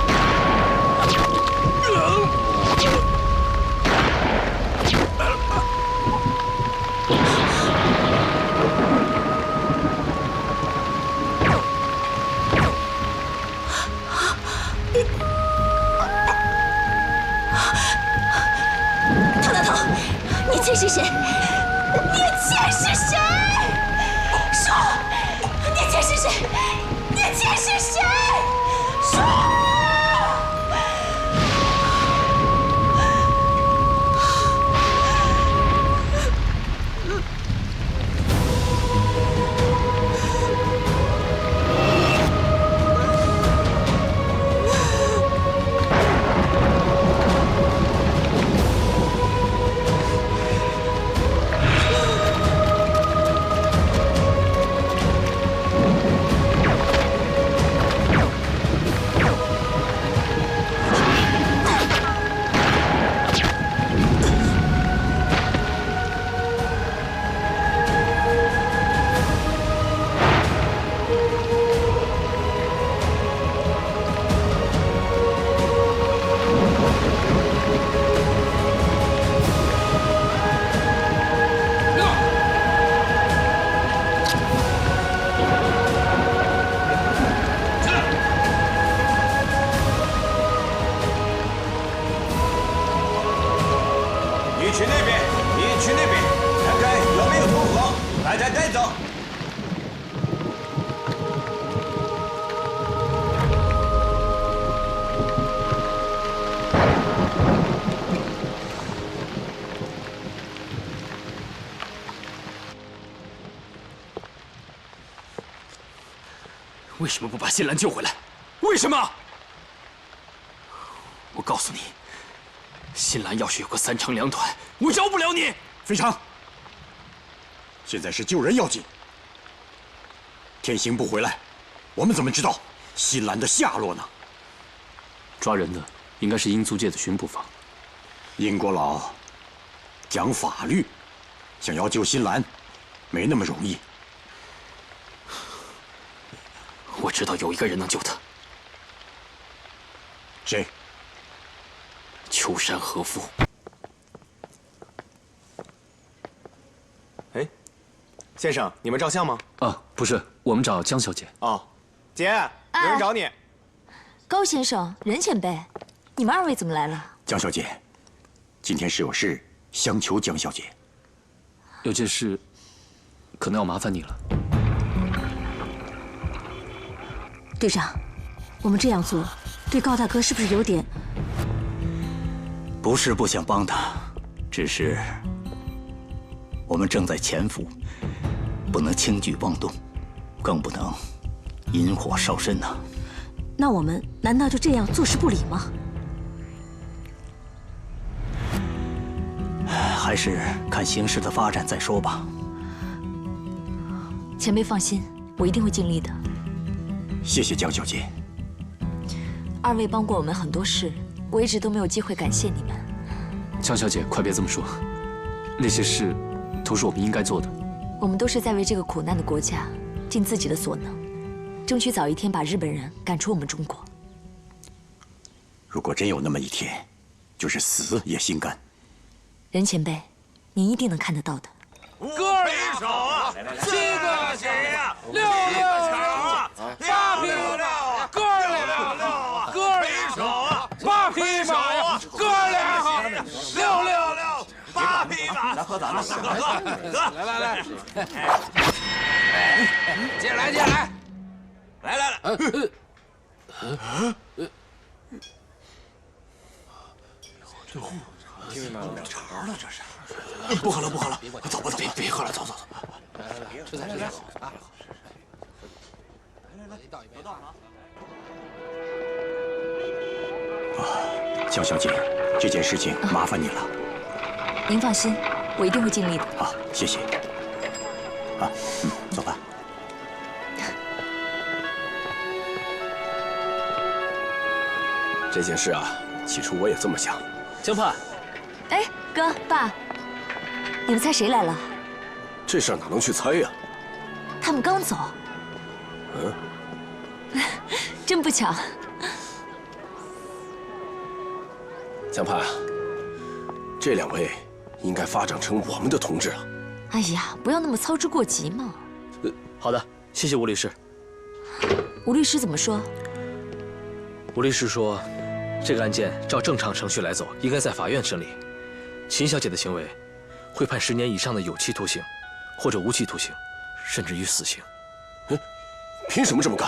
Speaker 11: 妾是谁？聂妾是谁？说，聂妾是谁？聂妾是谁？说。
Speaker 1: 为什么不把新兰救回来？为什么？我告诉你，新兰要是有个三长两短，我饶不了你。
Speaker 10: 非常。现在是救人要紧。天行不回来，我们怎么知道新兰的下落呢？
Speaker 1: 抓人的应该是英租界的巡捕房。
Speaker 10: 英国佬讲法律，想要救新兰，没那么容易。
Speaker 1: 我知道有一个人能救他。
Speaker 10: 谁？
Speaker 1: 秋山和夫。
Speaker 13: 哎，先生，你们照相吗？
Speaker 1: 啊，不是，我们找江小姐。
Speaker 13: 哦，姐，有人找你。
Speaker 3: 高先生，任前辈，你们二位怎么来了？
Speaker 10: 江小姐，今天是有事相求江小姐。
Speaker 1: 有件事，可能要麻烦你了。
Speaker 3: 队长，我们这样做，对高大哥是不是有点……
Speaker 9: 不是不想帮他，只是我们正在潜伏，不能轻举妄动，更不能引火烧身呐。
Speaker 3: 那我们难道就这样坐视不理吗？
Speaker 9: 还是看形势的发展再说吧。
Speaker 3: 前辈放心，我一定会尽力的。
Speaker 10: 谢谢江小姐，
Speaker 3: 二位帮过我们很多事，我一直都没有机会感谢你们。
Speaker 1: 江小姐，快别这么说，那些事都是我们应该做的。
Speaker 3: 我们都是在为这个苦难的国家尽自己的所能，争取早一天把日本人赶出我们中国。
Speaker 10: 如果真有那么一天，就是死也心甘。
Speaker 3: 任前辈，您一定能看得到的。
Speaker 14: 歌儿一首啊，7个血呀，6个球啊，8匹马，哥俩好，歌儿一首啊，8匹马呀，哥俩好，666，8匹马，来喝咱们，喝，来，接来，来，听明白了没有？茬了这是。
Speaker 10: 不喝了，走吧，
Speaker 14: 别喝了，走。来，倒一杯。
Speaker 10: 江小姐，这件事情麻烦你了。
Speaker 3: 您放心，我一定会尽力的。
Speaker 10: 好，谢谢。啊，走吧。
Speaker 8: 这件事啊，起初我也这么想。
Speaker 2: 江畔，
Speaker 3: 哎，哥爸。 你们猜谁来了？
Speaker 8: 这事儿哪能去猜呀？
Speaker 3: 他们刚走。真不巧。
Speaker 8: 江畔，这2位应该发展成我们的同志了。
Speaker 3: 哎呀，不要那么操之过急嘛。
Speaker 2: 好的，谢谢吴律师。
Speaker 3: 吴律师怎么说？
Speaker 2: 吴律师说，这个案件照正常程序来走，应该在法院审理。秦小姐的行为。会判10年以上的有期徒刑，或者无期徒刑，甚至于死刑。
Speaker 8: 凭什么这么干？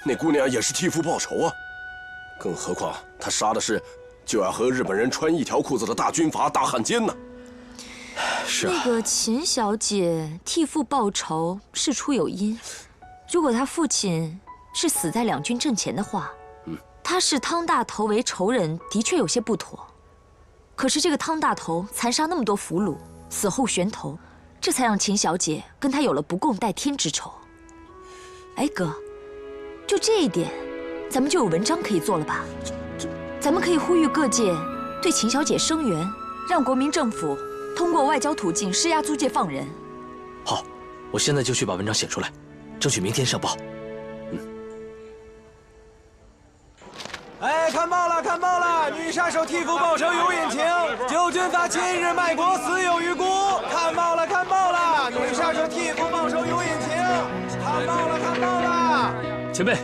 Speaker 8: 那姑娘也是替父报仇啊！更何况她杀的是就要和日本人穿一条裤子的大军阀大汉奸呢。
Speaker 2: 是啊，
Speaker 3: 那个秦小姐替父报仇事出有因，如果她父亲是死在两军阵前的话，她视汤大头为仇人，的确有些不妥。可是这个汤大头残杀那么多俘虏，死后悬头，这才让秦小姐跟他有了不共戴天之仇。哎，哥，就这一点，咱们就有文章可以做了吧？咱们可以呼吁各界对秦小姐声援，让国民政府通过外交途径施压租界放人。
Speaker 2: 好，我现在就去把文章写出来，争取明天上报。
Speaker 13: 哎，看报了，看报了！女杀手替父报仇有隐情，旧军阀亲日卖国，死有余辜。看报了，看报了！女杀手替父报仇有隐情，看报了，看报了！
Speaker 1: 前辈，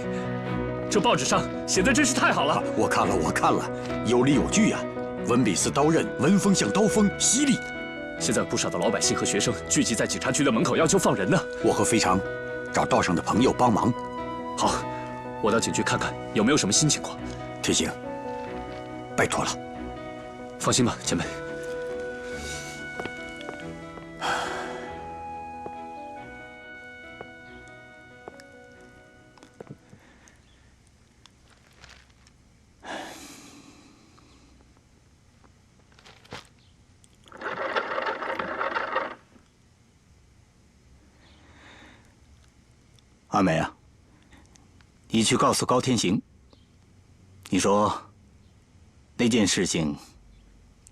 Speaker 1: 这报纸上写的真是太好了。
Speaker 10: 我看了，有理有据呀。文笔似刀刃，文风像刀锋，犀利。
Speaker 1: 现在有不少的老百姓和学生聚集在警察局的门口，要求放人呢。
Speaker 10: 我和肥肠找道上的朋友帮忙。
Speaker 1: 好，我到警局看看有没有什么新情况。
Speaker 10: 天行，拜托了。
Speaker 1: 放心吧，前辈。
Speaker 9: 阿美啊，你去告诉高天行，你说那件事情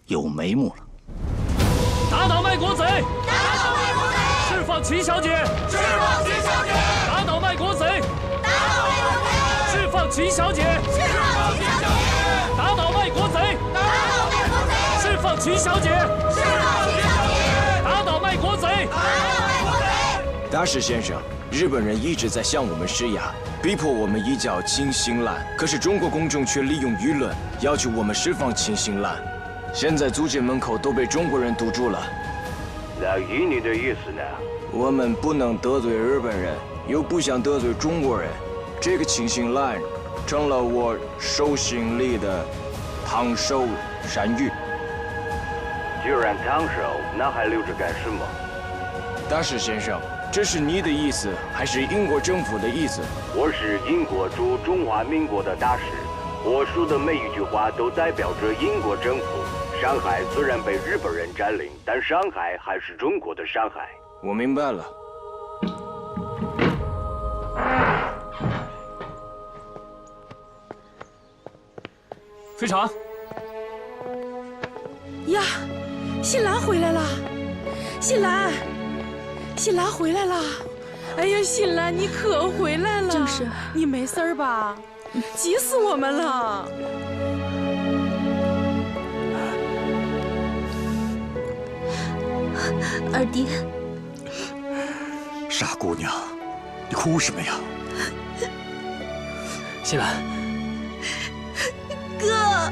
Speaker 9: 有眉目了。
Speaker 1: 打倒卖国贼！
Speaker 11: 打倒卖国贼！
Speaker 1: 释放秦小姐！
Speaker 11: 释放秦小姐！
Speaker 1: 打倒卖国贼！
Speaker 11: 打倒卖国贼！
Speaker 1: 释放秦小姐！
Speaker 11: 释放秦小姐！
Speaker 1: 打倒卖国贼！
Speaker 11: 打倒卖国贼！
Speaker 1: 释放秦小姐！
Speaker 11: 释放秦小姐！
Speaker 1: 打倒卖国贼！
Speaker 11: 打倒卖国贼！
Speaker 13: 大使先生，日本人一直在向我们施压，逼迫我们移交秦新兰，可是中国公众却利用舆论要求我们释放秦新兰。现在租界门口都被中国人堵住了。
Speaker 6: 那依你的意思呢？
Speaker 13: 我们不能得罪日本人，又不想得罪中国人。这个秦新兰成了我手心里的烫手山芋。
Speaker 6: 既然烫手，那还留着干什么？
Speaker 13: 大使先生，这是你的意思，还是英国政府的意思？
Speaker 6: 我是英国驻中华民国的大使，我说的每一句话都代表着英国政府。上海虽然被日本人占领，但上海还是中国的上海。
Speaker 13: 我明白了。
Speaker 1: 非常。
Speaker 12: 呀，新兰回来了，新兰。新兰回来了，哎呀，新兰你可回来了！
Speaker 3: 正是，
Speaker 12: 你没事吧？急死我们了！
Speaker 3: 二弟，
Speaker 10: 傻姑娘，你哭什么呀？
Speaker 2: 新兰，
Speaker 11: 哥，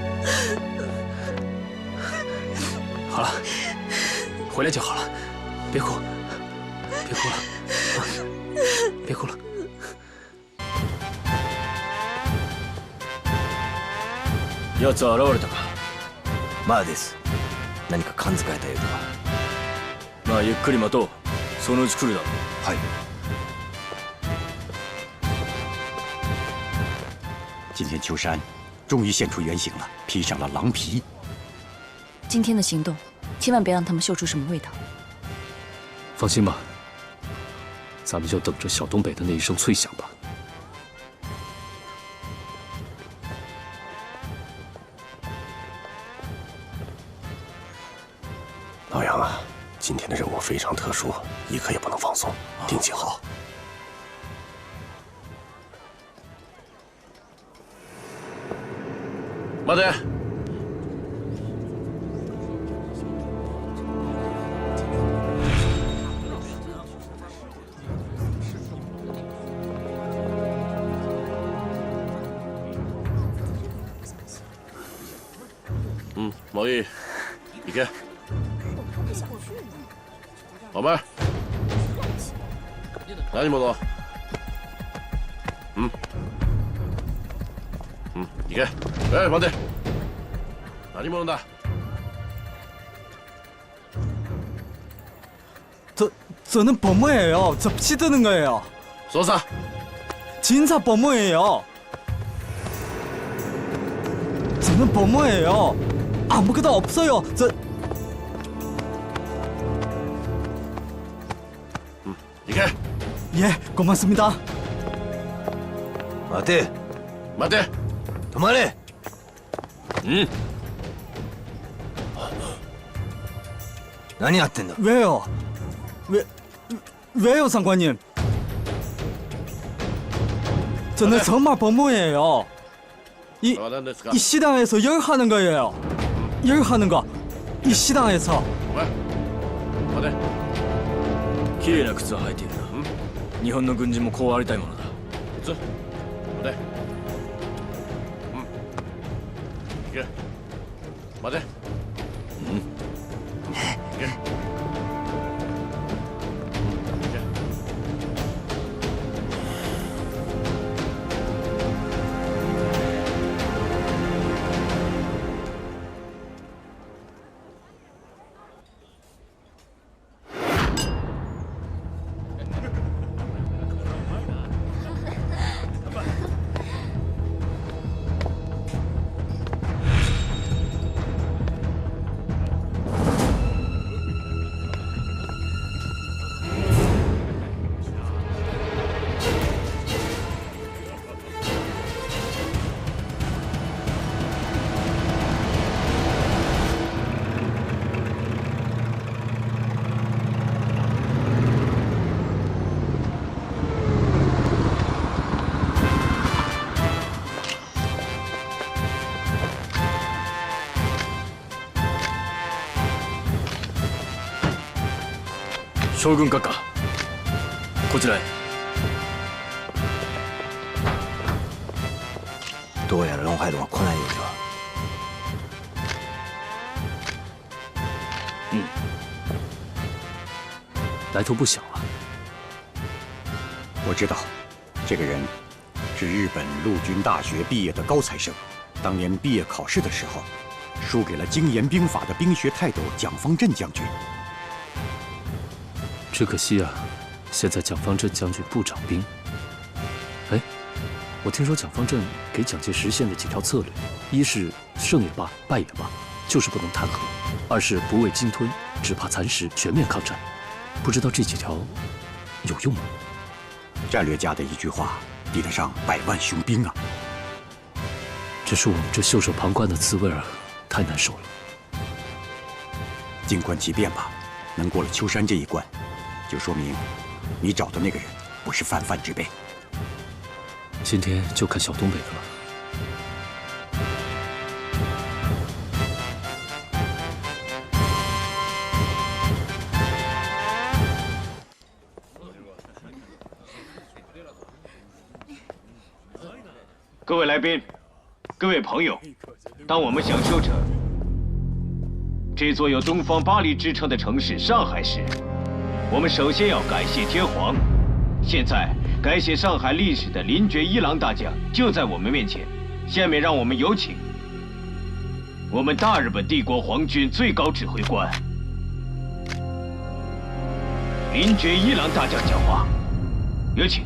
Speaker 2: 好了，回来就好了，别哭。别哭了，别哭了。
Speaker 4: やつは現れたか。まあです。何か勘づかれたようだ。まあゆっくり待とう。そのうち来るだろう。はい。
Speaker 10: 今天秋山终于现出原形了，披上了狼皮。
Speaker 3: 今天的行动，千万别让他们嗅出什么味道。
Speaker 1: 放心吧。咱们就等着小东北的那一声脆响吧。
Speaker 8: 老杨啊，今天的任务非常特殊，一刻也不能放松，定计好。
Speaker 4: 待て。
Speaker 8: 老易，行け。老麦，何者？行け。待て。何者だ？
Speaker 15: 저는 범어예요. 접시드는 거예요.
Speaker 8: 소사.
Speaker 15: 진짜 범어예요. 저는 범어예요. 아무것도 없어요.
Speaker 8: 이게.
Speaker 15: 예, 고맙습니다.
Speaker 4: 待
Speaker 8: て。
Speaker 4: 止まれ。何やってんだ。
Speaker 15: 왜요? 왜요, 상관님? 저는 정말 범어예요. 이 시당에서 열하는 거예요. 열하는 거. 이 시당에서.
Speaker 4: 綺麗な靴を履いているな。日本の軍人もこうありたいものだ。
Speaker 8: 待て。行け。待て。行け。
Speaker 4: 将軍閣下、こちらへ。
Speaker 16: どうやらロンハイドが来ないようだ。
Speaker 1: 来头不小啊。
Speaker 10: 我知道，这个人是日本陆军大学毕业的高材生，当年毕业考试的时候，输给了精研兵法的兵学泰斗蒋方震将军。
Speaker 1: 只可惜啊，现在蒋方震将军不掌兵。哎，我听说蒋方震给蒋介石献的几条策略，一是胜也罢，败也罢，就是不能谈和；二是不畏鲸吞，只怕蚕食，全面抗战。不知道这几条有用吗？
Speaker 10: 战略家的一句话，抵得上100万雄兵啊！
Speaker 1: 只是我们这袖手旁观的滋味儿太难受了。
Speaker 10: 静观其变吧，能过了秋山这一关。 就说明，你找的那个人不是泛泛之辈。
Speaker 1: 今天就看小东北的了。
Speaker 6: 各位来宾，各位朋友，当我们享受着这座有东方巴黎之称的城市上海时， 我们首先要感谢天皇。现在，改写上海历史的林觉一郎大将就在我们面前。下面让我们有请我们大日本帝国皇军最高指挥官林觉一郎大将讲话，有请。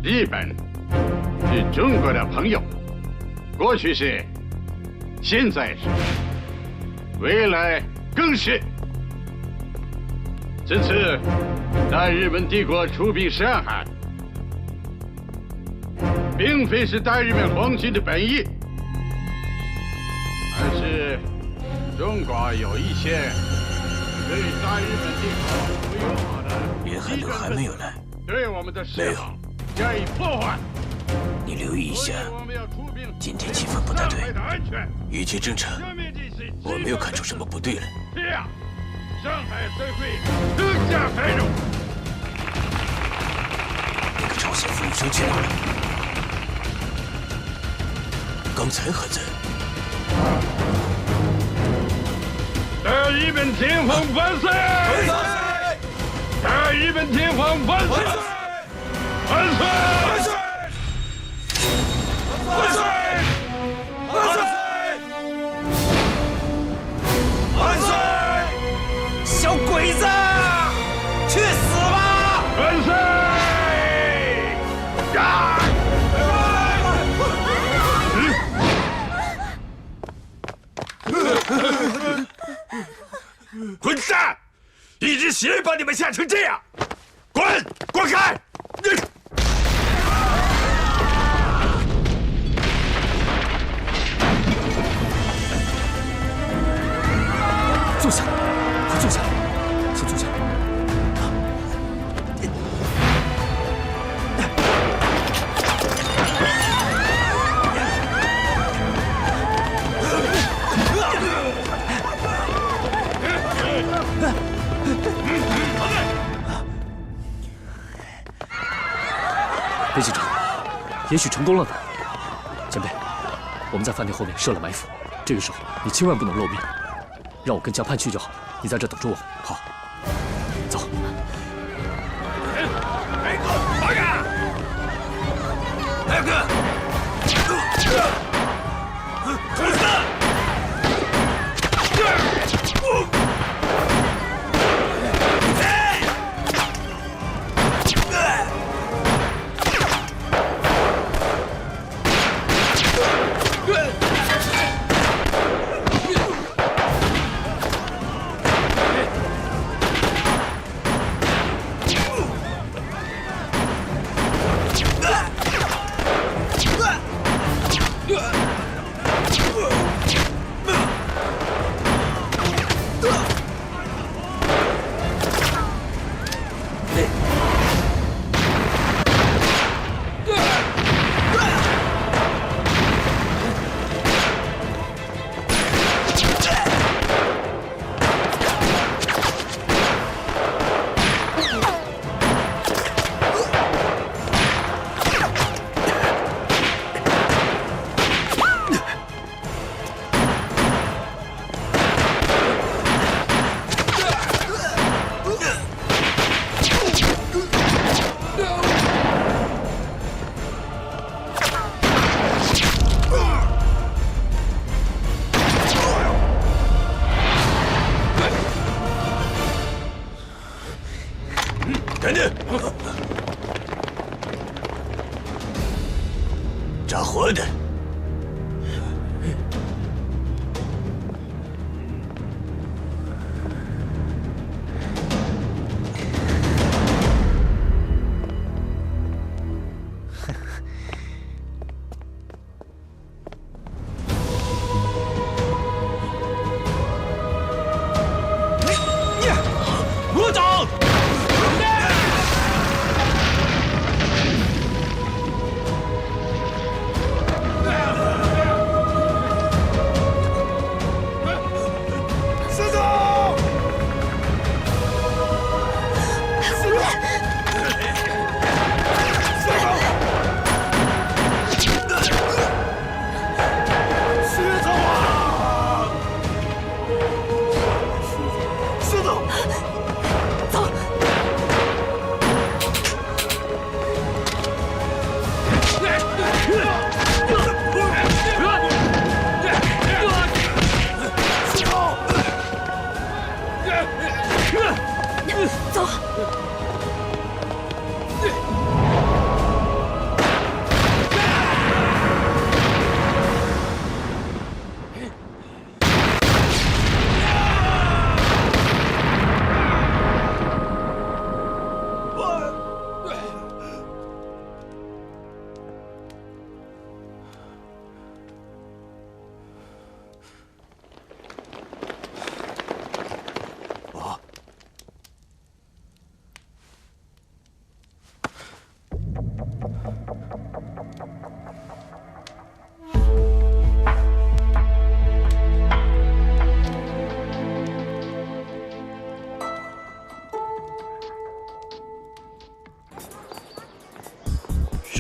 Speaker 17: 日本是中国的朋友，过去是，现在是，未来更是。这次大日本帝国出兵上海，并非是大日本皇军的本意，而是中国有一些对大日本帝国不友好的
Speaker 8: 林海德还没有来，
Speaker 17: 对我们的
Speaker 8: 没有。
Speaker 17: 加以破坏。
Speaker 8: 你留意一下，今天气氛不太对，一切正常，我没有看出什么不对来。
Speaker 17: 是啊，上海社会更加繁荣。
Speaker 8: 那个朝鲜副兄去哪了？刚才还在。
Speaker 17: 大日本天皇万岁！万岁！大日本天皇万岁！万岁！万岁！万岁！万岁！万岁！
Speaker 13: 小鬼子，去死吧！
Speaker 17: 万岁！呀！
Speaker 5: 混蛋！一只鞋把你们吓成这样！滚！滚开！
Speaker 1: 坐下，快坐下，先坐下。别紧张，也许成功了呢。前辈，我们在饭店后面设了埋伏，这个时候你千万不能露面，让我跟江畔去就好，你在这等着我。好，走。
Speaker 5: 来哥，快点！来哥，兔子！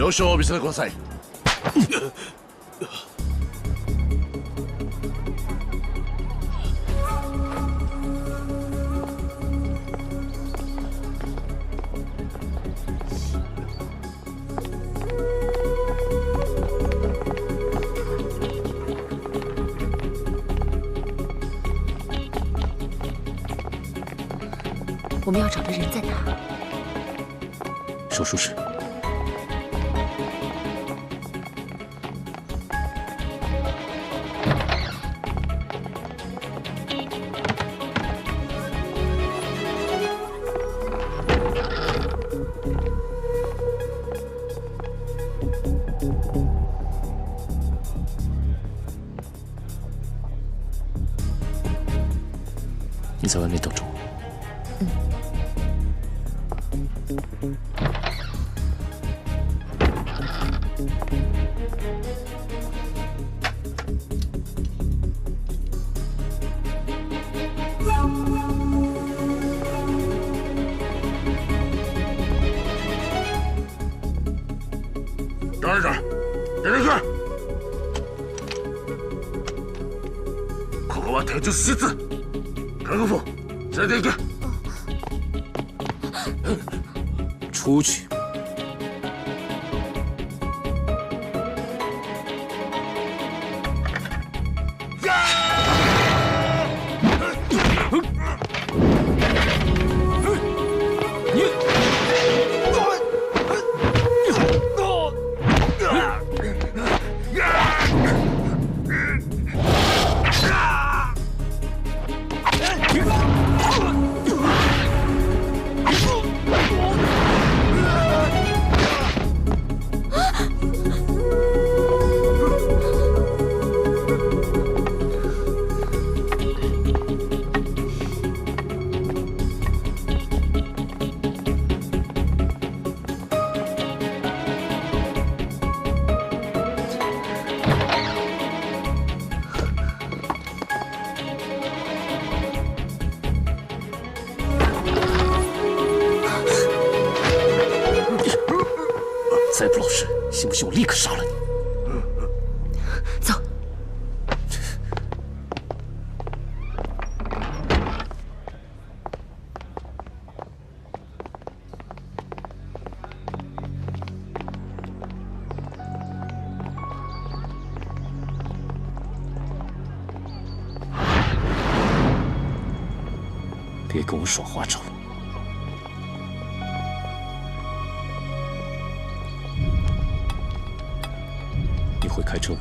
Speaker 17: 表彰をお見せください。
Speaker 3: 我们要找的人在哪？
Speaker 1: 手术室。你在外面等着我。
Speaker 17: 等一等，出てくれ。ここは手術室。看護婦、連れて行け。
Speaker 1: 出去。 再不老实，信不信我立刻杀了你？
Speaker 3: 走。
Speaker 1: 别跟我耍花招！ 你会开车吗？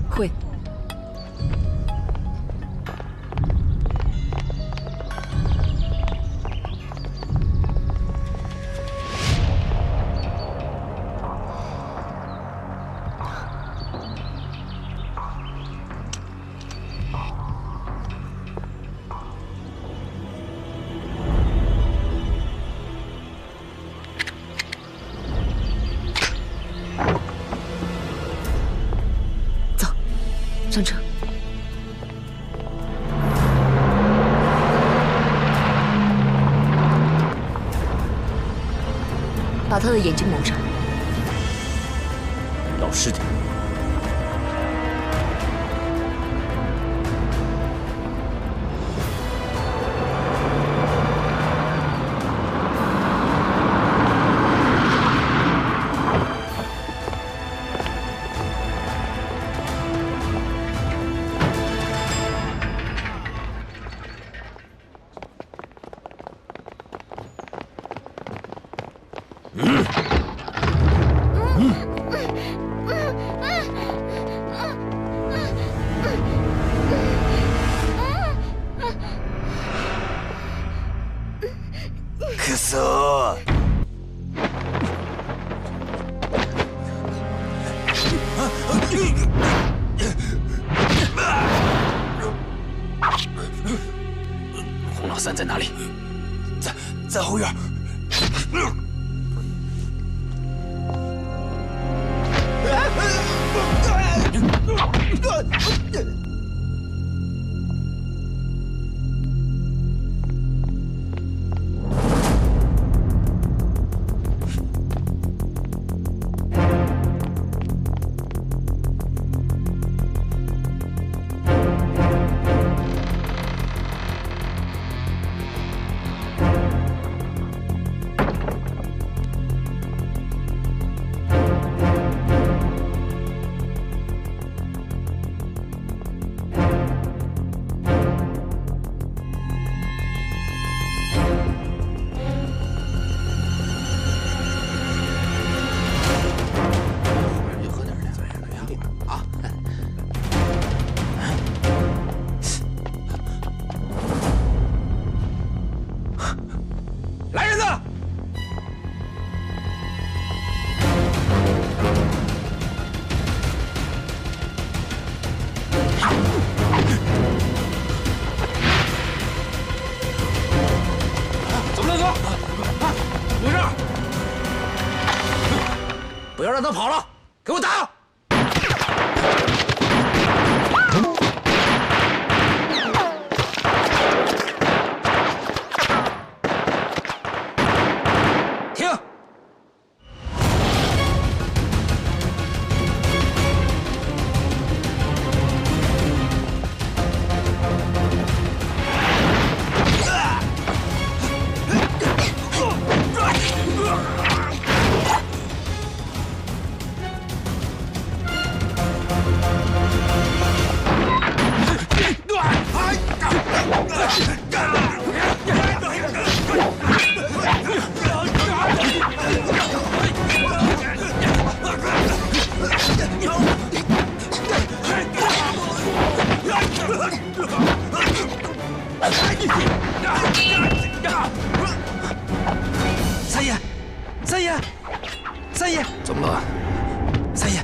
Speaker 3: 会。上车。把他的眼睛蒙上。
Speaker 1: 老实点。
Speaker 4: くそー！
Speaker 1: 洪老三在哪里？
Speaker 4: 在后院。
Speaker 7: 啊！来人呐！怎么了，哥？怎么回事？不要让他跑了，给我打！停！三爷，三爷，三爷，
Speaker 5: 怎么了？
Speaker 7: 三爷，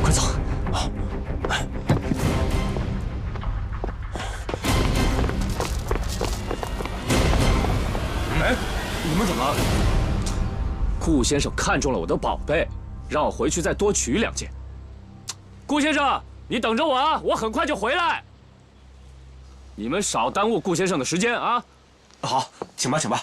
Speaker 7: 快走！
Speaker 1: 哎，你们怎么？顾先生看中了我的宝贝，让我回去再多取2件。顾先生，你等着我啊，我很快就回来。你们少耽误顾先生的时间啊！
Speaker 8: 好，请吧，请吧。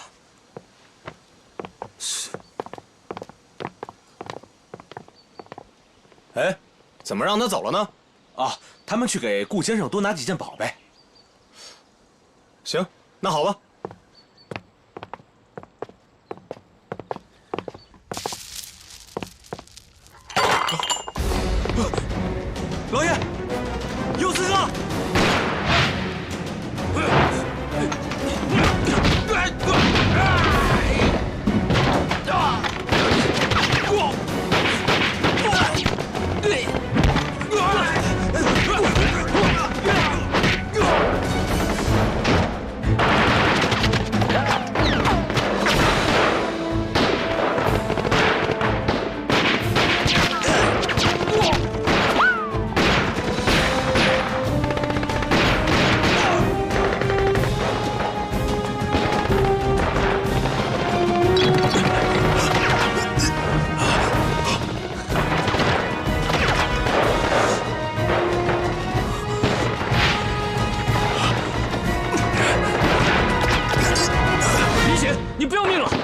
Speaker 8: 哎，怎么让他走了呢？啊，他们去给顾先生多拿几件宝贝。行，那好吧。老爷，有刺客！
Speaker 1: 李显，你不要命了！